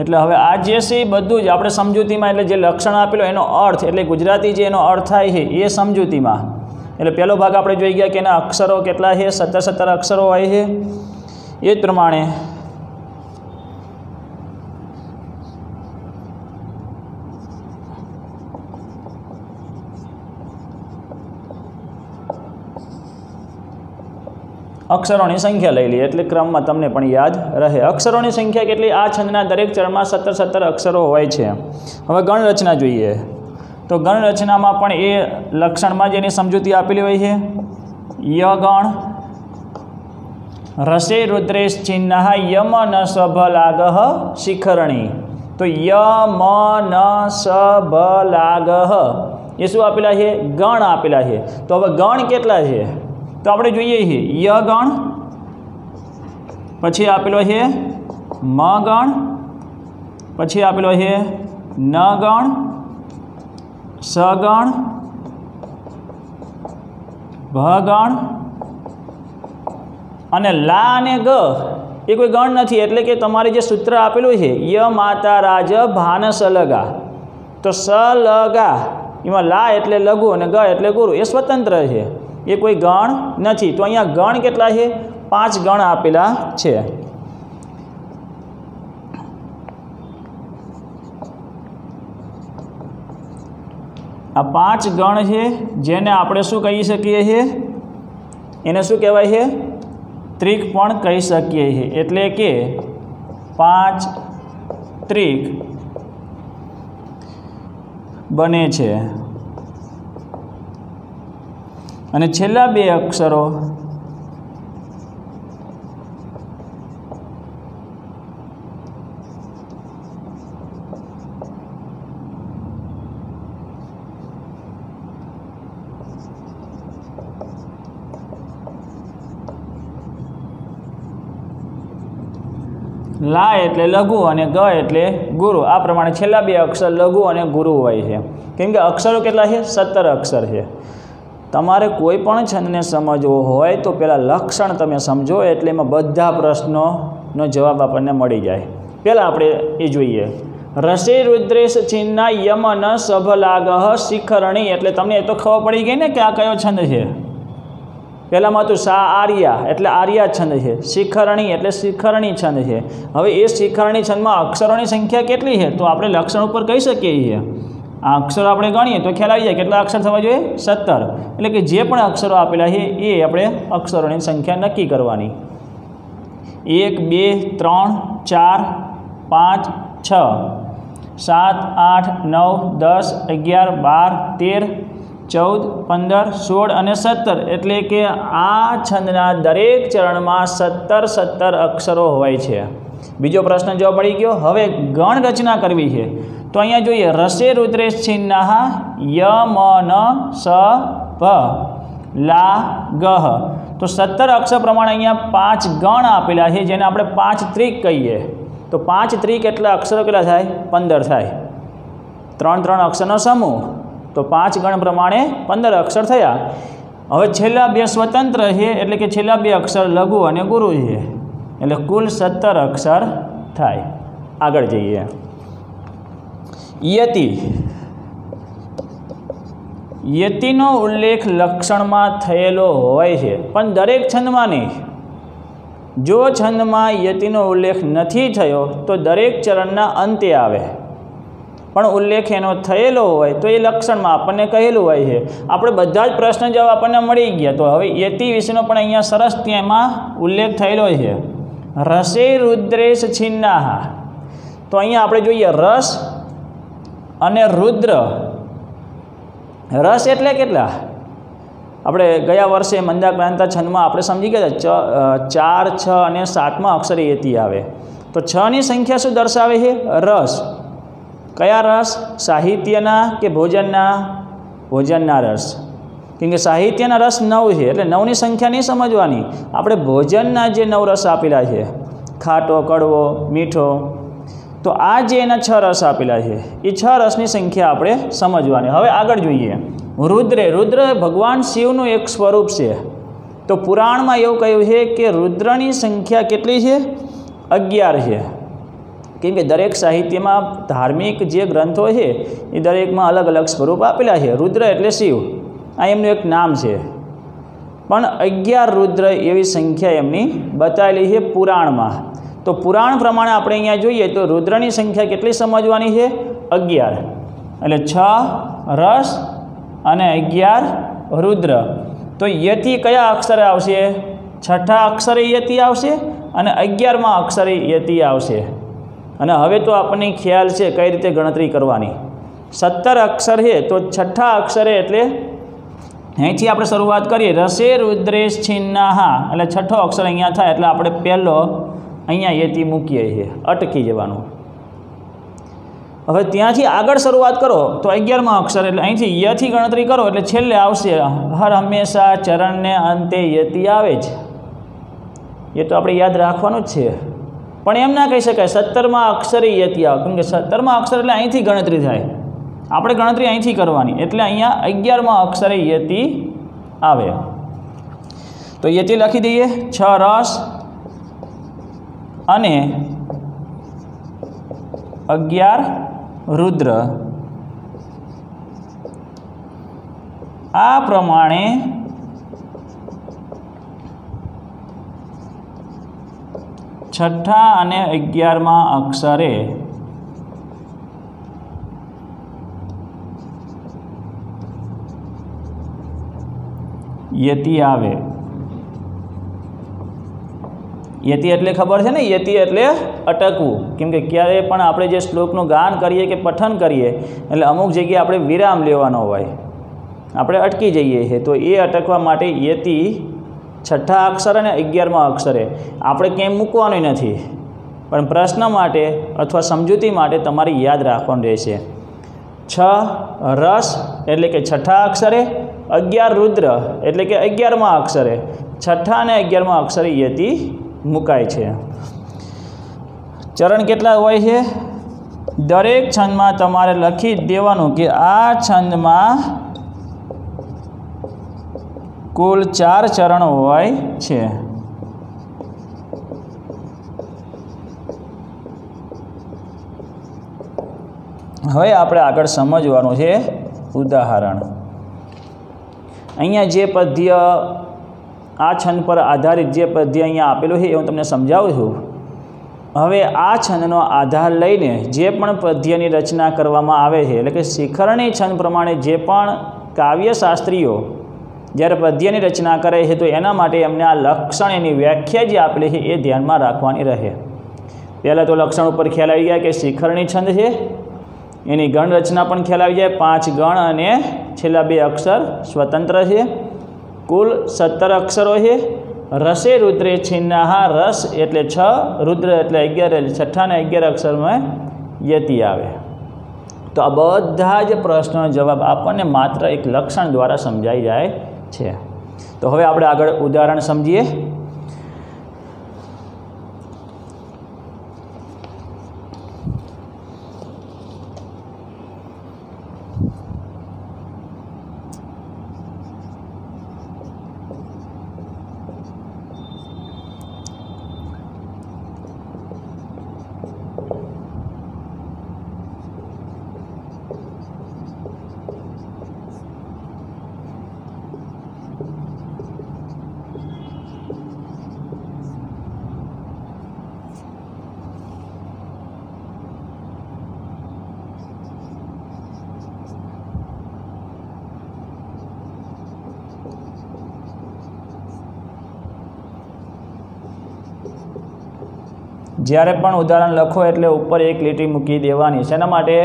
એટલે હવે આ જે છે એ બધું જ આપણે સમજૂતીમાં એટલે જે લક્ષણ આપેલો એનો અર્થ એટલે ગુજરાતી જે એનો અર્થ થાય છે એ સમજૂતીમાં, એટલે પહેલો ભાગ આપણે જોઈ ગયા કે એના અક્ષરો કેટલા છે, 17 અક્ષરો હોય છે। એ જ પ્રમાણે અક્ષરોની સંખ્યા લઈ લઈએ એટલે ક્રમમાં તમને પણ યાદ રહે। અક્ષરોની સંખ્યા કેટલી? આ છંદના દરેક ચરણમાં 17 અક્ષરો હોય છે। હવે ગણ રચના જોઈએ તો ગણ રચનામાં પણ એ લક્ષણમાં જ એની સમજૂતી આપેલી હોય છે। ય ગણ રસે રુદ્રેશ ચિહ્ન યમ ન સભ લાગ શિખરણી, તો યમ ન સભ લાગ એ શું આપેલા છે? ગણ આપેલા છે। તો હવે ગણ કેટલા છે તો આપણે જોઈએ છીએ ય ગણ, પછી આપેલો છે મ ગણ, પછી આપેલો છે ન ગણ, સગણ, ભગણ અને લા અને ગ એ કોઈ ગણ નથી, એટલે કે તમારે જે સૂત્ર આપેલું છે ય માતા રાજ ભાન સલગા, તો સલગા એમાં લા એટલે લઘુ અને ગ એટલે ગુરુ, એ સ્વતંત્ર છે, એ કોઈ ગણ નથી. તો અહીંયા ગણ કેટલા છે? 5 ગણ આપેલા છે. આ 5 ગણ છે જેને આપણે શું કહી શકીએ છીએ? એને શું કહેવાય છે? ત્રિક પણ કહી શકીએ છીએ. એટલે કે 5 ત્રિક બને છે. અને છેલ્લા 2 અક્ષરો લા એટલે લઘુ અને ગ એટલે ગુરુ. આ પ્રમાણે છેલ્લા 2 અક્ષર લઘુ અને ગુરુ હોય છે. કેમ કે અક્ષરો કેટલા છે? 17 અક્ષર છે. તમારે કોઈ પણ છંદને સમજવો હોય તો પહેલાં લક્ષણ તમે સમજો, એટલે એમાં બધા પ્રશ્નોનો જવાબ આપણને મળી જાય. પહેલાં આપણે એ જોઈએ. રસે રુદ્રેશ છિન્ના યમન સભલાગહ શિખરણી, એટલે તમને એ તો ખબર પડી ગઈ ને કે આ કયો છંદ છે. પહેલાંમાં હતું સા આર્યા, એટલે આર્યા છંદ છે. શિખરણી એટલે શિખરણી છંદ છે. હવે એ શિખરણી છંદમાં અક્ષરોની સંખ્યા કેટલી છે? તો આપણે લક્ષણ ઉપર કહી શકીએ છીએ. આ અક્ષરો આપણે ગણીએ તો ખ્યાલ આવી જાય કેટલા અક્ષર થવા જોઈએ? 17. એટલે કે જે પણ અક્ષરો આપેલા છે એ આપણે અક્ષરોની સંખ્યા નક્કી કરવાની. 1 2 3 4 5 6 7 8 9 10 11 12 13 14 15 16 અને 17. એટલે કે આ છંદના દરેક ચરણમાં 17 અક્ષરો હોય છે. બીજો પ્રશ્ન જો મળી ગયો. હવે ગણ રચના કરવી છે તો અહીંયા જોઈએ. રસે રુદ્રેશ છિન્નાહ યમ ન સ ભ લા ગહ, તો 17 અક્ષર પ્રમાણે અહીંયા 5 ગણ આપેલા છે જેને આપણે 5 ત્રિક કહીએ. તો 5 ત્રિક એટલે અક્ષરો કેટલા થાય? 15 થાય. 3 અક્ષરનો સમૂહ, તો 5 ગણ પ્રમાણે 15 અક્ષર થયા. હવે છેલ્લા 2 સ્વતંત્ર છે, એટલે કે છેલ્લા 2 અક્ષર લઘુ અને ગુરુ છે, એટલે કુલ 17 અક્ષર થાય. આગળ જઈએ. યતિ. યતિનો ઉલ્લેખ લક્ષણમાં થયેલો હોય છે, પણ દરેક છંદમાં નહીં. જો છંદમાં યતિનો ઉલ્લેખ નથી થયો તો દરેક ચરણના અંતે આવે, પણ ઉલ્લેખ એનો થયેલો હોય તો એ લક્ષણમાં આપણને કહેલું હોય છે. આપણે બધા જ પ્રશ્ન જવાબ આપણને મળી ગયા. તો હવે યતિ વિશેનો પણ અહીંયા સરસ તેમાં ઉલ્લેખ થયેલો છે. રસે રુદ્રેશ છિન્નાહ, તો અહીંયા આપણે જોઈએ રસ અને રુદ્ર. રસ એટલે કેટલા? આપણે ગયા વર્ષે મંદાક્રાંતા છંદમાં આપણે સમજી ગયા 4 6 અને 7મા અક્ષરે યતિ આવે. તો 6ની સંખ્યા શું દર્શાવે છે? રસ. કયા રસ? સાહિત્યના કે ભોજનના? ભોજનના રસ. કેમ કે સાહિત્યના રસ 9 છે, એટલે 9ની સંખ્યા નહીં સમજવાની. આપણે ભોજનના જે 9 રસ આપેલા છે, ખાટો, કડવો, મીઠો, તો આ જે એના 6 રસ આપેલા છે એ 6 રસની સંખ્યા આપણે સમજવાની. હવે આગળ જોઈએ. રુદ્રે. રુદ્ર ભગવાન શિવનું એક સ્વરૂપ છે. તો પુરાણમાં એવું કહ્યું છે કે રુદ્રની સંખ્યા કેટલી છે? 11 છે. કેમ કે દરેક સાહિત્યમાં ધાર્મિક જે ગ્રંથો છે એ દરેકમાં અલગ અલગ સ્વરૂપ આપેલા છે. રુદ્ર એટલે શિવ, આ એમનું એક નામ છે. પણ 11 રુદ્ર એવી સંખ્યા એમની બતાવેલી છે પુરાણમાં. તો પુરાણ પ્રમાણે આપણે અહીંયા જોઈએ તો રુદ્રની સંખ્યા કેટલી સમજવાની છે? 11. એટલે 6 રસ અને 11 રુદ્ર. તો યતિ કયા અક્ષરે આવશે? 6ઠા અક્ષરે યતિ આવશે અને 11મા અક્ષરે યતિ આવશે. અને હવે તો આપણને ખ્યાલ છે કઈ રીતે ગણતરી કરવાની. 17 અક્ષર છે તો 6ઠા અક્ષરે એટલે અહીંથી આપણે શરૂઆત કરીએ. રસે રુદ્રેશ છિન્નાહ, એટલે 6ઠો અક્ષર અહીંયા થાય એટલે આપણે પહેલો અહીંયા યતિ મૂકીએ છીએ, અટકી જવાનું. હવે ત્યાંથી આગળ શરૂઆત કરો તો 11મા અક્ષર, એટલે અહીંથી યથી ગણતરી કરો એટલે છેલ્લે આવશે. હર હંમેશા ચરણને અંતે યતિ આવે જ, એ તો આપણે યાદ રાખવાનું જ છે. પણ એમ ના કહી શકાય 17માં અક્ષરે યતિ આવે, કેમ કે 17માં અક્ષર એટલે અહીંથી ગણતરી થાય, આપણે ગણતરી અહીંથી કરવાની, એટલે અહીંયા 11માં અક્ષરે યતિ આવે. તો યતિ લખી દઈએ. 6 રસ અને 11 રુદ્ર. આ પ્રમાણે છઠ્ઠા અને 11મા અક્ષરે યતિ આવે. યતિ એટલે ખબર છે ને, યતિ એટલે અટકવું, કેમ કે ક્યારે પણ આપણે જે શ્લોકનું ગાન કરીએ કે પઠન કરીએ એટલે અમુક જગ્યાએ આપણે વિરામ લેવાનો હોય, આપણે અટકી જઈએ છીએ, તો એ અટકવા માટે યતિ છઠ્ઠા અક્ષર અને 11મા અક્ષરે આપણે ક્યાંય મૂકવાનું નથી, પણ પ્રશ્ન માટે અથવા સમજૂતી માટે તમારે યાદ રાખવાનું રહેશે. 6 રસ એટલે કે છઠ્ઠા અક્ષરે, 11 રુદ્ર એટલે કે 11મા અક્ષરે, છઠ્ઠા અને 11મા અક્ષરે યતિ મુકાય છે. ચરણ કેટલા હોય છે? દરેક છંદમાં તમારે લખી દેવાનું કે આ છંદમાં કુલ 4 ચરણ હોય છે. હવે આપણે આગળ સમજવાનું છે ઉદાહરણ. અહીંયા જે પદ્ય આ છંદ પર આધારિત જે પદ્ય અહીંયા આપેલું છે એ હું તમને સમજાવું છું. હવે આ છંદનો આધાર લઈને જે પણ પદ્યની રચના કરવામાં આવે છે, એટલે કે શિખરણી છંદ પ્રમાણે જે પણ કાવ્યશાસ્ત્રીઓ જ્યારે પદ્યની રચના કરે છે તો એના માટે એમને આ લક્ષણ, એની વ્યાખ્યા જે આપેલી છે એ ધ્યાનમાં રાખવાની રહે. પહેલાં તો લક્ષણ ઉપર ખ્યાલ આવી જાય કે શિખરણી છંદ છે, એની ગણ રચના પણ ખ્યાલ આવી જાય. 5 ગણ અને છેલ્લા 2 અક્ષર સ્વતંત્ર છે. કુલ 17 અક્ષરો છે. રસે રુદ્રે છિન્નાહા, રસ એટલે 6, રુદ્ર એટલે 11, એટલે છઠ્ઠા અને 11 અક્ષરમાં યતિ આવે. તો આ બધા જ પ્રશ્નોનો જવાબ આપણને માત્ર એક લક્ષણ દ્વારા સમજાઈ જાય છે. તો હવે આપણે આગળ ઉદાહરણ સમજીએ. જ્યારે પણ ઉદાહરણ લખો એટલે ઉપર એક લીટી મૂકી દેવાની. શેના માટે?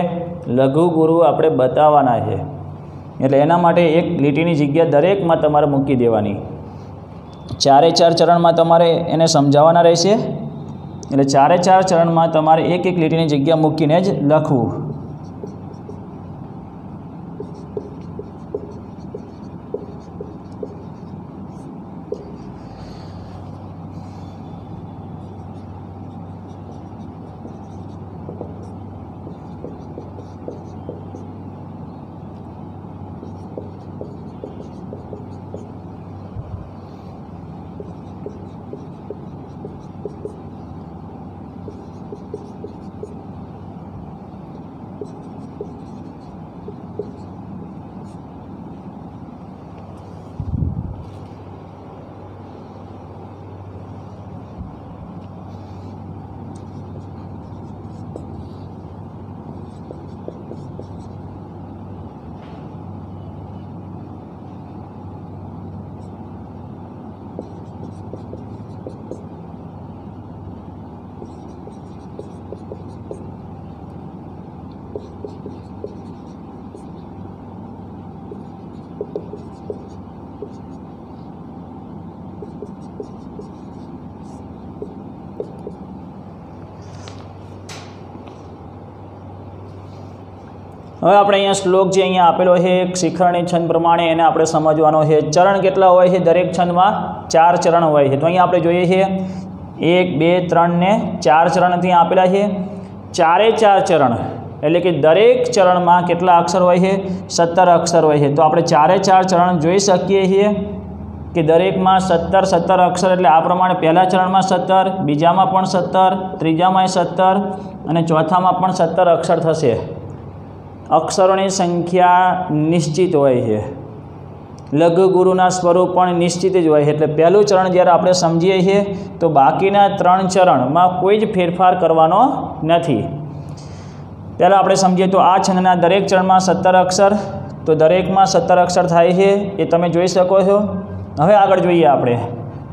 લઘુ ગુરુ આપણે બતાવવાના છે, એટલે એના માટે એક લીટીની જગ્યા દરેકમાં તમારે મૂકી દેવાની. 4 ચરણમાં તમારે એને સમજાવવાના રહેશે, એટલે 4 ચરણમાં તમારે એક લીટીની જગ્યા મૂકીને જ લખવું. હવે આપણે અહીંયા શ્લોક જે અહીંયા આપેલો છે શિખરણી છંદ પ્રમાણે એને આપણે સમજવાનો છે. ચરણ કેટલા હોય છે? દરેક છંદમાં 4 ચરણ હોય છે. તો અહીંયા આપણે જોઈએ છીએ 1 2 3 ને 4 ચરણ ત્યાં આપેલા છે। 4 ચરણ એટલે કે દરેક ચરણમાં કેટલા અક્ષર હોય છે? 17 અક્ષર હોય છે। તો આપણે 4 ચરણ જોઈ શકીએ છીએ કે દરેકમાં 17 અક્ષર, એટલે આ પ્રમાણે પહેલા ચરણમાં 17, બીજામાં પણ 17, ત્રીજામાં 17 અને ચોથામાં પણ 17 અક્ષર થશે। અક્ષરોની સંખ્યા નિશ્ચિત હોય છે, લઘુ ગુરુના સ્વરૂપ પણ નિશ્ચિત જ હોય છે। એટલે પહેલું ચરણ જ્યારે આપણે સમજીએ છીએ તો બાકીના 3 ચરણમાં કોઈ જ ફેરફાર કરવાનો નથી। પહેલાં આપણે સમજીએ તો આ છંદના દરેક ચરણમાં 17 અક્ષર, તો દરેકમાં 17 અક્ષર થાય છે, એ તમે જોઈ શકો છો। હવે આગળ જોઈએ આપણે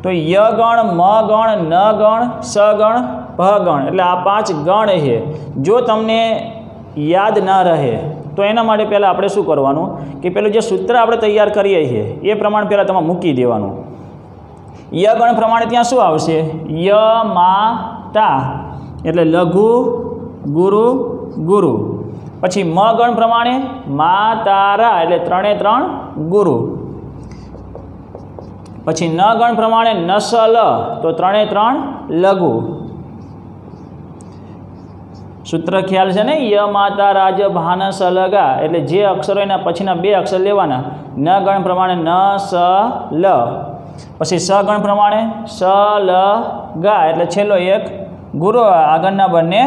તો ય ગણ, મ ગણ, ન ગણ, સ ગણ, ભ ગણ, એટલે આ 5 ગણ છે। જો તમને યાદ ન રહે તો એના માટે પહેલાં આપણે શું કરવાનું કે પેલું જે સૂત્ર આપણે તૈયાર કરીએ છીએ એ પ્રમાણે પહેલાં તમારે મૂકી દેવાનું। ય ગણ પ્રમાણે ત્યાં શું આવશે? ય મા તા એટલે લઘુ ગુરુ ગુરુ। પછી મ ગણ પ્રમાણે મા તારા એટલે 3 3 ગુરુ। પછી ન ગણ પ્રમાણે નસલ તો 3 3 લઘુ। સૂત્ર ખ્યાલ છે ને? ય માતા રાજ ભાનસ લગા, એટલે જે અક્ષરો એના પછીના 2 અક્ષર લેવાના। ન ગણ પ્રમાણે ન સ લ, પછી સ ગણ પ્રમાણે સ લ ગા, એટલે છેલ્લો એક ગુરુ, આગળના બંને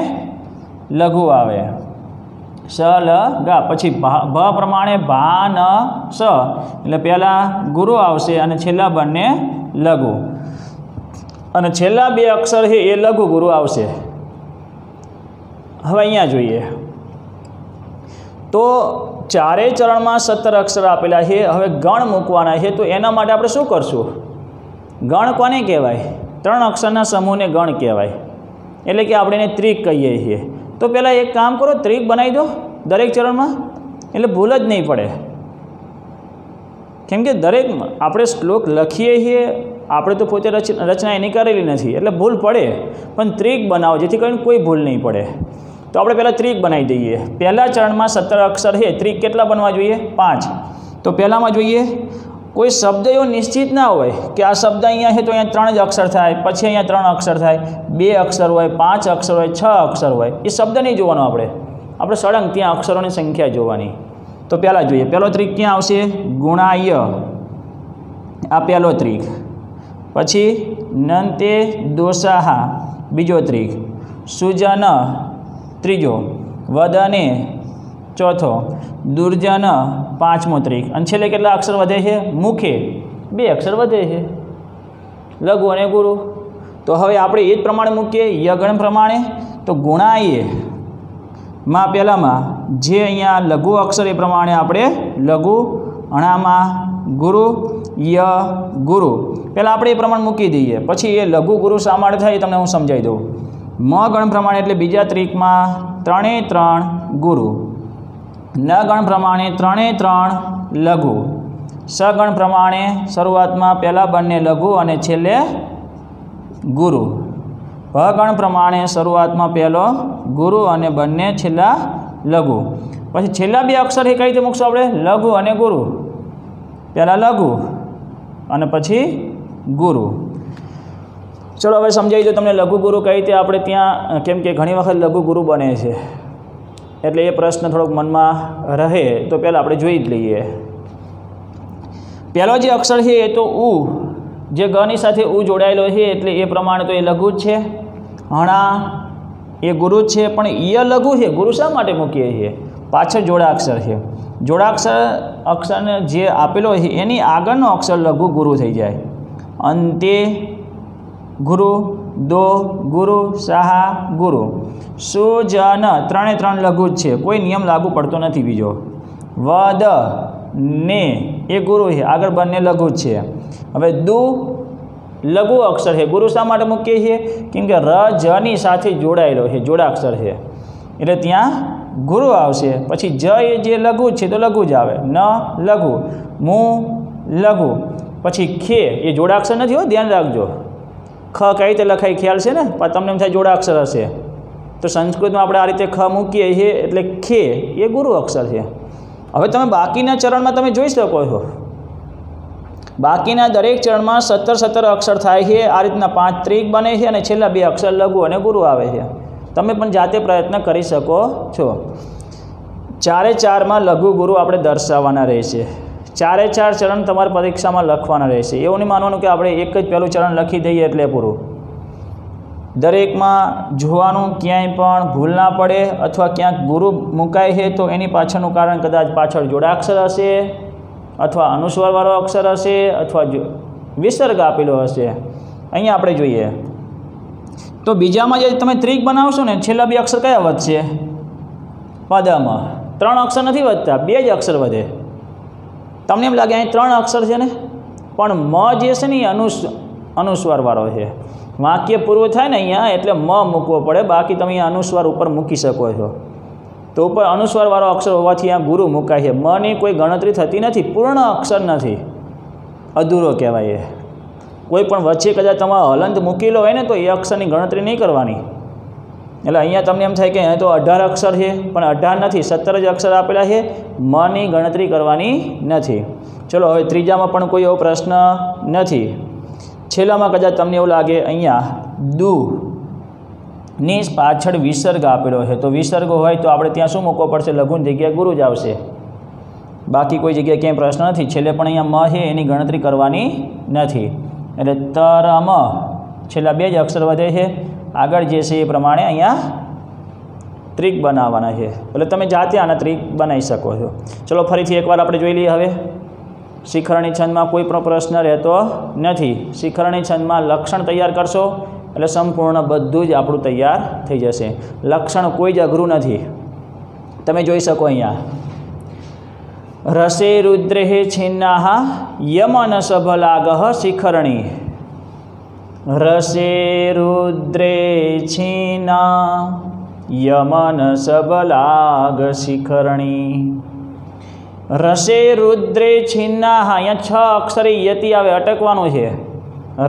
લઘુ આવે। સ લ ગા। પછી ભ પ્રમાણે ભા ન સ, એટલે પહેલાં ગુરુ આવશે અને છેલ્લા બંને લઘુ, અને છેલ્લા 2 અક્ષર છે એ લઘુ ગુરુ આવશે। હવે અહીંયા જોઈએ તો 4 ચરણમાં 17 અક્ષર આપેલા છે। હવે ગણ મૂકવાના છે, તો એના માટે આપણે શું કરશું? ગણ કોને કહેવાય? 3 અક્ષરના સમૂહને ગણ કહેવાય, એટલે કે આપણે એને ત્રિક કહીએ છીએ। તો પહેલાં એક કામ કરો, ત્રિક બનાવી દો દરેક ચરણમાં, એટલે ભૂલ જ નહીં પડે। કેમ કે દરેક આપણે શ્લોક લખીએ છીએ, આપણે તો પોતે રચના એની કરેલી નથી, એટલે ભૂલ પડે, પણ ત્રિક બનાવો જેથી કરીને કોઈ ભૂલ નહીં પડે। તો આપણે પહેલાં ત્રિક બનાવી દઈએ। પહેલા ચરણમાં 17 અક્ષર છે, ત્રિક કેટલા બનવા જોઈએ? 5। તો પહેલાંમાં જોઈએ કોઈ શબ્દ એવો નિશ્ચિત ના હોય કે આ શબ્દ અહીંયા છે તો અહીંયા 3 જ અક્ષર થાય, પછી અહીંયા 3 અક્ષર થાય, 2 અક્ષર હોય, 5 અક્ષર હોય, 6 અક્ષર હોય, એ શબ્દ નહીં જોવાનો આપણે સળંગ ત્યાં અક્ષરોની સંખ્યા જોવાની। તો પહેલાં જોઈએ, પહેલો ત્રિક ક્યાં આવશે? ગુણાય, આ પહેલો ત્રિક। પછી નંતે દોષાહા બીજો ત્રિક, સુજન ત્રીજો, વદને ચોથો, દુર્જન પાંચમો ત્રિક, અને છેલ્લે કેટલા અક્ષર વધે છે? મુખે 2 અક્ષર વધે છે, લઘુ અને ગુરુ। તો હવે આપણે એ જ પ્રમાણે મૂકીએ યગણ પ્રમાણે। તો ગુણાએ માં પહેલામાં જે અહીંયા લઘુ અક્ષર એ પ્રમાણે આપણે લઘુ, અણામાં ગુરુ, ય ગુરુ, પહેલાં આપણે એ પ્રમાણે મૂકી દઈએ। પછી એ લઘુ ગુરુ શા માટે થાય એ તમને હું સમજાવી દઉં। મ ગણ પ્રમાણે એટલે બીજા ત્રિકમાં 3 3 ગુરુ, ન ગણ પ્રમાણે 3 3 લઘુ, સ ગણ પ્રમાણે શરૂઆતમાં પહેલાં બંને લઘુ અને છેલ્લે ગુરુ, ભ ગણ પ્રમાણે શરૂઆતમાં પહેલો ગુરુ અને બંને છેલ્લા લઘુ। પછી છેલ્લા 2 અક્ષર એ કઈ રીતે મૂકશું આપણે? લઘુ અને ગુરુ, પહેલાં લઘુ અને પછી ગુરુ। ચલો હવે સમજાવી દો તમને લઘુ ગુરુ કઈ રીતે આપણે ત્યાં, કેમ કે ઘણી વખત લઘુ ગુરુ બને છે, એટલે એ પ્રશ્ન થોડોક મનમાં રહે, તો પહેલાં આપણે જોઈ જ લઈએ। પહેલો જે અક્ષર છે એ તો ઉ, જે ગની સાથે ઉ જોડાયેલો છે એટલે એ પ્રમાણે તો એ લઘુ જ છે। હણા એ ગુરુ જ છે, પણ ય લઘુ છે, ગુરુ શા માટે મૂકીએ છીએ? પાછળ જોડાક્ષર છે, અક્ષરને જે આપેલો છે એની આગળનો અક્ષર લઘુ ગુરુ થઈ જાય। અંતે ગુરુ, દો ગુરુ, સહા ગુરુ, સુજન 3 3 લઘુ જ છે, કોઈ નિયમ લાગુ પડતો નથી બીજો। વદ ને એ ગુરુ છે, આગળ બંને લઘુ જ છે। હવે દુ લઘુ અક્ષર છે, ગુરુ શા માટે મૂકીએ છીએ? કેમ કે ર જની સાથે જોડાયેલો છે, જોડાક્ષર છે, એટલે ત્યાં ગુરુ આવશે। પછી જ એ જે લઘુ છે તો લઘુ જ આવે, ન લઘુ, મુ લઘુ, પછી ખે એ જોડાક્ષર નથી હો, ધ્યાન રાખજો। ખ કઈ રીતે લખાય ખ્યાલ છે ને? પણ તમને એમ થાય જોડાક્ષર હશે, તો સંસ્કૃતમાં આપણે આ રીતે ખ મૂકીએ છીએ, એટલે ખે એ ગુરુ અક્ષર છે। હવે તમે બાકીના ચરણમાં તમે જોઈ શકો છો, બાકીના દરેક ચરણમાં 17 અક્ષર થાય છે। આ રીતના 5 ત્રિક બને છે અને છેલ્લા 2 અક્ષર લઘુ અને ગુરુ આવે છે। તમે પણ જાતે પ્રયત્ન કરી શકો છો। 4 લઘુ ગુરુ આપણે દર્શાવવાના રહેશે। 4 ચરણ તમારી પરીક્ષામાં લખવાના રહેશે। એવું નહીં માનવાનું કે આપણે એક જ પહેલું ચરણ લખી દઈએ એટલે પૂરું। દરેકમાં જોવાનું ક્યાંય પણ ભૂલ ના પડે, અથવા ક્યાંક ગુરુ મુકાય છે તો એની પાછળનું કારણ કદાચ પાછળ જોડાક્ષર હશે, અથવા અનુસ્વારવાળો અક્ષર હશે, અથવા વિસર્ગ આપેલો હશે। અહીંયા આપણે જોઈએ તો બીજામાં જે તમે ત્રિક બનાવશો ને, છેલ્લા 2 અક્ષર કયા વધશે? પદમાં 3 અક્ષર નથી વધતા, 2 જ અક્ષર વધે। તમને એમ લાગે અહીં 3 અક્ષર છે ને, પણ મ જે છે ને એ અનુસ્વારવાળો છે। વાક્ય પૂરું થાય ને અહીંયા એટલે મ મૂકવો પડે, બાકી તમે અહીંયા અનુસ્વાર ઉપર મૂકી શકો છો। તો ઉપર અનુસ્વારવાળો અક્ષર હોવાથી આ ગુરુ મુકાય છે। મની કોઈ ગણતરી થતી નથી, પૂર્ણ અક્ષર નથી, અધૂરો કહેવાય એ। કોઈ પણ વચ્ચે કદાચ તમારો હલંત મૂકેલો હોય ને તો એ અક્ષરની ગણતરી નહીં કરવાની। એટલે અહીંયા તમને એમ થાય કે અહીં તો 18 અક્ષર છે, પણ 18 નથી, 17 જ અક્ષર આપેલા છે, મની ગણતરી કરવાની નથી। ચલો હવે ત્રીજામાં પણ કોઈ એવો પ્રશ્ન નથી। છેલ્લામાં કદાચ તમને એવું લાગે અહીંયા દુ ની પાછળ વિસર્ગ આપેલો છે, તો વિસર્ગ હોય તો આપણે ત્યાં શું મૂકવો પડશે? લઘુની જગ્યાએ ગુરુ જ આવશે। બાકી કોઈ જગ્યાએ ક્યાંય પ્રશ્ન નથી। છેલ્લે પણ અહીંયા મ છે એની ગણતરી કરવાની નથી। એટલે તરમ છેલ્લા 2 જ અક્ષર વધે છે। આગળ જે છે એ પ્રમાણે અહીંયા ત્રિક બનાવવાના છે। એટલે તમે જાતે આના ત્રિક બનાવી શકો છો। ચલો ફરીથી એકવાર આપણે જોઈ લઈએ। હવે શિખરણી છંદમાં કોઈ પણ પ્રશ્ન રહેતો નથી। શિખરણી છંદમાં લક્ષણ તૈયાર કરશો એટલે સંપૂર્ણ બધું જ આપણું તૈયાર થઈ જશે। લક્ષણ કોઈ જ અઘરું નથી। તમે જોઈ શકો અહીંયા રસે રુદ્રે છિન્નાહ યમન સભલાગહ શિખરણી। રસે રુદ્રે છિન્ના યમન સબલાગ શિખરણી। રસે રુદ્રે છિન્નાહ, અહીંયા 6 અક્ષરે યતિ આવે, અટકવાનું છે।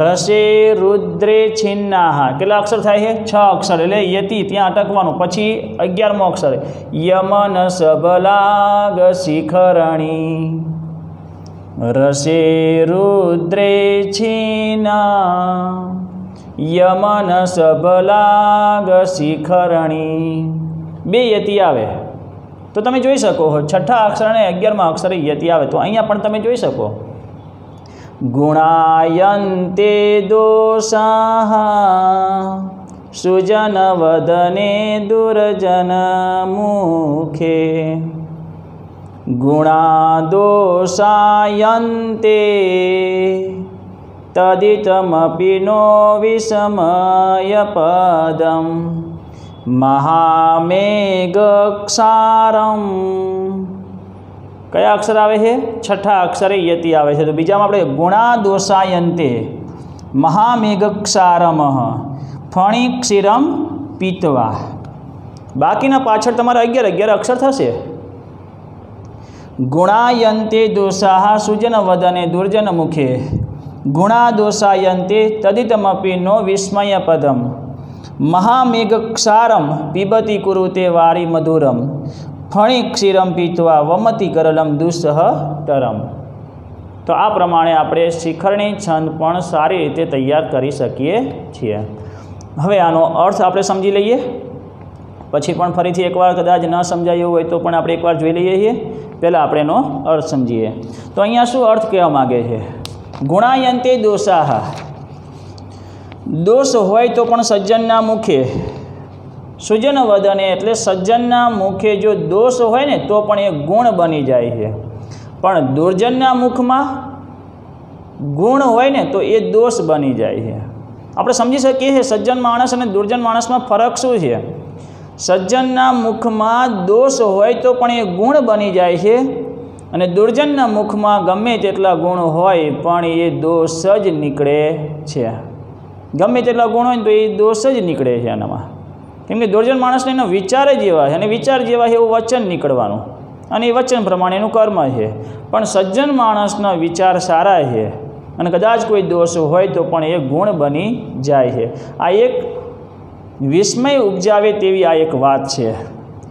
રસે રુદ્રે છિન્નાહ કેટલા અક્ષર થાય છે? 6 અક્ષર, એટલે યતિ ત્યાં અટકવાનું। પછી 11મો અક્ષર યમન સબલાગ શિખરણી। રસે રુદ્રે છિન્ના યમન સબલાગ શિખરણી। 2 યતિ આવે તો તમે જોઈ શકો છો 6ઠા અક્ષર અને 11મા અક્ષરે યતિ આવે તો અહીંયા પણ તમે જોઈ શકો ગુણાયન્તે દોષાહ સુજન વદને દુર્જન મુખે। ગુણાદોષાયન્તે તદિતમપી નો વિસ્મય પદમ મહામેઘક્ષારમ। કયા અક્ષર આવે છે? 6ઠા અક્ષરે યતિ આવે છે। તો બીજામાં આપણે ગુણાદોષાયન્તે મહામેઘક્ષારમ ફણિક્ષિરમ પીત્વા। બાકીના પાછળ તમારે 11 અક્ષર થશે। ગુણાયન્તે દોષાહ સુજન વદને દુર્જન મુખે। ગુણાદોષાયન્તે તદિતમપી નો વિસ્મય પદમ મહામેઘક્ષારમ પીબતી કુરુતે વારી મધુરમ ફણિક્ષિરમ પીત્વા વમતિ કરલમ દુસ્સહ તરમ। તો આ પ્રમાણે આપણે શિખરણી છંદ પણ સારી રીતે તૈયાર કરી શકીએ છીએ। હવે આનો અર્થ આપણે સમજી લઈએ, પછી પણ ફરીથી એકવાર કદાચ ન સમજાયું હોય તો પણ આપણે એકવાર જોઈ લઈએ છીએ। પહેલાં આપણે એનો અર્થ સમજીએ। તો અહીંયા શું અર્થ કહેવા માગે છે? ગુણાયન્તે દોષાહ, દોષ હોય તો પણ સજ્જનના મુખે, સુજન વદને એટલે સજ્જનના મુખે જો દોષ હોય ને તો પણ એ ગુણ બની જાય છે, પણ દુર્જનના મુખમાં ગુણ હોય ને તો એ દોષ બની જાય છે। આપણે સમજી શકીએ છીએ સજ્જન માણસ અને દુર્જન માણસમાં ફરક શું છે? સજ્જનના મુખમાં દોષ હોય તો પણ એ ગુણ બની જાય છે, અને દુર્જનના મુખમાં ગમે તેટલા ગુણ હોય પણ એ દોષ જ નીકળે છે। ગમે તેટલા ગુણ હોય ને તો એ દોષ જ નીકળે છે એનામાં, કેમ કે દુર્જન માણસને એનો વિચાર જ એવા છે, અને વિચાર જેવા છે એવું વચન નીકળવાનું, અને એ વચન પ્રમાણે એનું કર્મ છે। પણ સજ્જન માણસના વિચાર સારા છે અને કદાચ કોઈ દોષ હોય તો પણ એ ગુણ બની જાય છે। આ એક વિસ્મય ઉપજાવે તેવી આ એક વાત છે।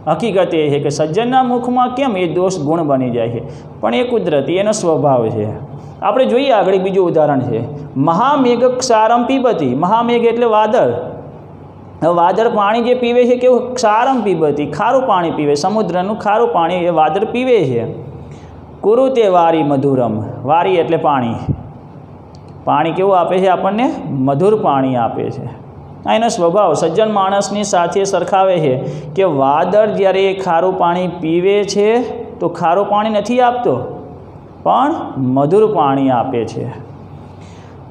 હકીકત એ છે કે સજ્જનના મુખમાં કેમ એ દોષ ગુણ બની જાય છે, પણ એ કુદરતી એનો સ્વભાવ છે। આપણે જોઈએ આગળ બીજું ઉદાહરણ છે, મહામેઘ ક્ષારમ પીબતી. મહામેઘ એટલે વાદળ. વાદળ પાણી જે પીવે છે કેવું? ક્ષારમ પીબતી, ખારું પાણી પીવે, સમુદ્રનું ખારું પાણી એ વાદળ પીવે છે. કુરુતે વારી મધુરમ. વારી એટલે પાણી. પાણી કેવું આપે છે આપણને? મધુર પાણી આપે છે. આ એનો સ્વભાવ સજ્જન માણસની સાથે સરખાવે છે કે વાદળ જ્યારે ખારું પાણી પીવે છે તો ખારું પાણી નથી આપતો, પણ મધુર પાણી આપે છે.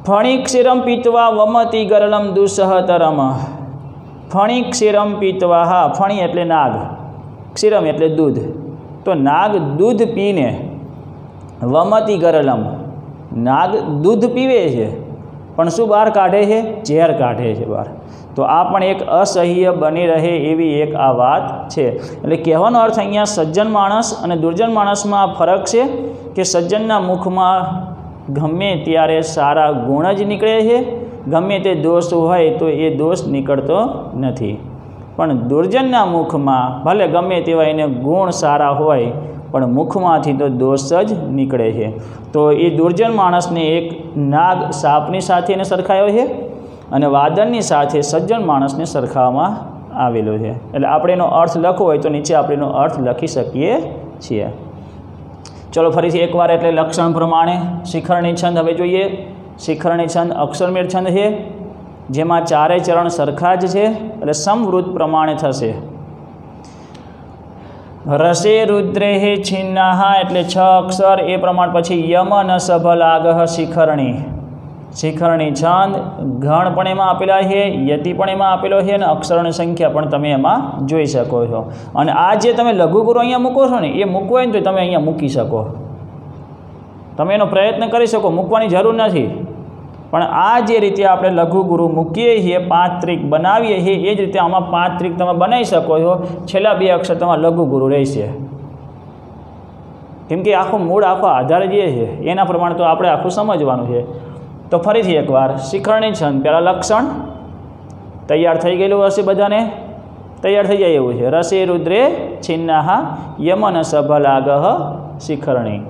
ફણી ક્ષીરમ પીતવા વમતી ગરલમ દુસહતરમ. ફણી ક્ષીરમ પીતવા, હા, ફણી એટલે નાગ, ક્ષીરમ એટલે દૂધ. તો નાગ દૂધ પીને, વમતી ગરલમ, નાગ દૂધ પીવે છે પણ શું બહાર કાઢે છે? ઝેર કાઢે છે બહાર. તો આ પણ એક અસહ્ય બની રહે એવી એક આ વાત છે. એટલે કહેવાનો અર્થ અહીંયા સજ્જન માણસ અને દુર્જન માણસમાં આ ફરક છે કે સજ્જનના મુખમાં ગમે ત્યારે સારા ગુણ જ નીકળે છે, ગમે તે દોષ હોય તો એ દોષ નીકળતો નથી. પણ દુર્જનના મુખમાં ભલે ગમે તેવા એને ગુણ સારા હોય પણ મુખમાંથી તો દોષ જ નીકળે છે. તો એ દુર્જન માણસને એક નાગ સાપની સાથે એને સરખાયો છે અને વાદળની સાથે સજ્જન માણસને સરખાવવામાં આવેલો છે. એટલે આપણે એનો અર્થ લખવો હોય તો નીચે આપણે એનો અર્થ લખી શકીએ છીએ. ચલો ફરીથી એકવાર, એટલે લક્ષણ પ્રમાણે શિખરણી છંદ હવે જોઈએ. શિખરણી છંદ અક્ષરમેળ છંદ છે જેમાં ચારેય ચરણ સરખા જ છે, એટલે સમવૃત્ત પ્રમાણે થશે. રસે રુદ્રે હે છિન્નાહ એટલે 6 અક્ષર એ પ્રમાણ. પછી યમ ન સભલાગહ શિખરણી. શિખરણી છંદ ગણ પણ એમાં આપેલા છે, યતિ પણ એમાં આપેલો છે અને અક્ષરની સંખ્યા પણ તમે એમાં જોઈ શકો છો. અને આ જે તમે લઘુગુરુ અહીંયા મૂકો છો ને એ મૂકવો હોય ને તો તમે અહીંયા મૂકી શકો, તમે એનો પ્રયત્ન કરી શકો, મૂકવાની જરૂર નથી. પણ આ જે રીતે આપણે લઘુગુરુ મૂકીએ છીએ, 5 ત્રિક બનાવીએ છીએ, એ જ રીતે આમાં 5 ત્રિક તમે બનાવી શકો છો. છેલ્લા 2 અક્ષર તમારા લઘુગુરુ રહેશે, કેમ કે આખો મૂળ આખો આધાર જે છે એના પ્રમાણે તો આપણે આખું સમજવાનું છે. તો ફરીથી એકવાર શિખરણી છંદ, પહેલાં લક્ષણ તૈયાર થઈ ગયેલું હશે, બધાને તૈયાર થઈ જાય એવું છે. રસે રુદ્રે છિન્નાહ યમન સભલાગહ શિખરણી.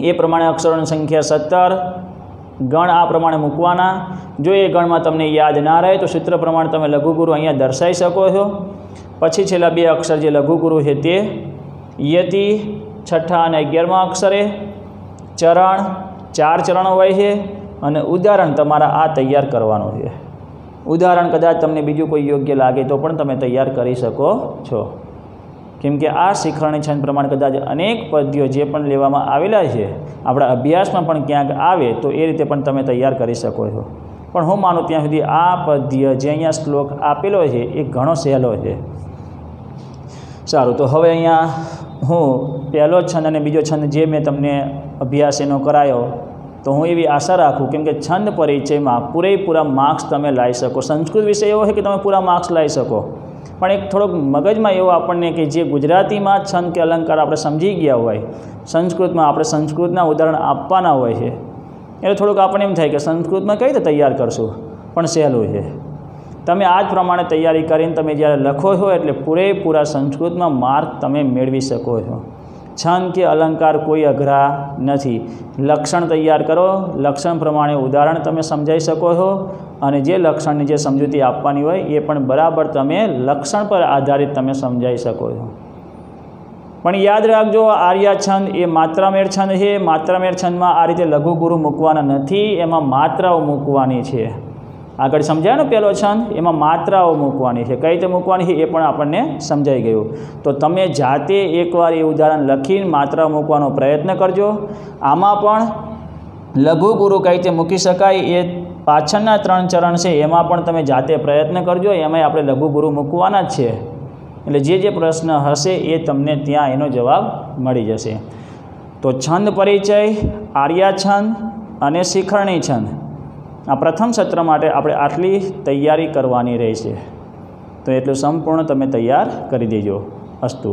એ પ્રમાણે અક્ષરોની સંખ્યા 17. ગણ આ પ્રમાણે મૂકવાના. જો એ ગણમાં તમને યાદ ના રહે તો સૂત્ર પ્રમાણે તમે લઘુગુરુ અહીંયા દર્શાવી શકો છો. પછી છેલ્લા 2 અક્ષર જે લઘુગુરુ છે તે યતિ 6ઠા અને 11મા અક્ષરે. ચરણ 4 ચરણો હોય છે અને ઉદાહરણ તમારા આ તૈયાર કરવાનું છે. ઉદાહરણ કદાચ તમને બીજું કોઈ યોગ્ય લાગે તો પણ તમે તૈયાર કરી શકો છો, કેમ કે આ શિખરણી છંદ પ્રમાણે કદાચ અનેક પદ્યો જે પણ લેવામાં આવેલા છે આપણા અભ્યાસમાં પણ ક્યાંક આવે તો એ રીતે પણ તમે તૈયાર કરી શકો છો. પણ હું માનું ત્યાં સુધી આ પદ્ય જે અહીંયા શ્લોક આપેલો છે એ ઘણો સહેલો છે. સારું, તો હવે અહીંયા હું પહેલો છંદ અને બીજો છંદ જે મેં તમને અભ્યાસ એનો કરાયો, તો હું એવી આશા રાખું, કેમ કે છંદ પરિચયમાં પૂરેપૂરા માર્ક્સ તમે લાવી શકો. સંસ્કૃત વિષય એવો છે કે તમે પૂરા માર્ક્સ લાવી શકો, પણ એક થોડોક મગજમાં એવો આપણને કે જે ગુજરાતીમાં છંદ કે અલંકાર આપણે સમજી ગયા હોય, સંસ્કૃતમાં આપણે સંસ્કૃતના ઉદાહરણ આપવાના હોય છે, એટલે થોડુંક આપણને એમ થાય કે સંસ્કૃતમાં કઈ રીતે તૈયાર કરશું, પણ સહેલું છે. તમે આ જ પ્રમાણે તૈયારી કરીને તમે જ્યારે લખો છો એટલે પૂરેપૂરા સંસ્કૃતમાં માર્ક તમે મેળવી શકો છો. છંદ કે અલંકાર કોઈ અઘરા નથી. લક્ષણ તૈયાર કરો, લક્ષણ પ્રમાણે ઉદાહરણ તમે સમજાવી શકો છો અને જે લક્ષણની જે સમજૂતી આપવાની હોય એ પણ બરાબર તમે લક્ષણ પર આધારિત તમે સમજાવી શકો છો. પણ યાદ રાખજો, આર્યા છંદ એ માત્રામેળ છંદ છે. માત્રામેળ છંદમાં આ રીતે લઘુગુરુ મૂકવાના નથી, એમાં માત્રાઓ મૂકવાની છે. આગળ સમજાય ને પહેલો છંદ, એમાં માત્રાઓ મૂકવાની છે. કઈ રીતે મૂકવાની છે એ પણ આપણને સમજાઈ ગયું. તો તમે જાતે એકવાર એ ઉદાહરણ લખીને માત્રા મૂકવાનો પ્રયત્ન કરજો. આમાં પણ લઘુગુરુ કઈ રીતે મૂકી શકાય એ પાછળના 3 ચરણ છે એમાં પણ તમે જાતે પ્રયત્ન કરજો. એમાંય આપણે લઘુગુરુ મૂકવાના જ છે, એટલે જે પ્રશ્ન હશે એ તમને ત્યાં એનો જવાબ મળી જશે. તો છંદ પરિચય, આર્યા છંદ અને શિખરણી છંદ, આ પ્રથમ સત્ર માટે આપણે આટલી તૈયારી કરવાની રહેશે. તો એટલું સંપૂર્ણ તમે તૈયાર કરી દેજો. અસ્તુ.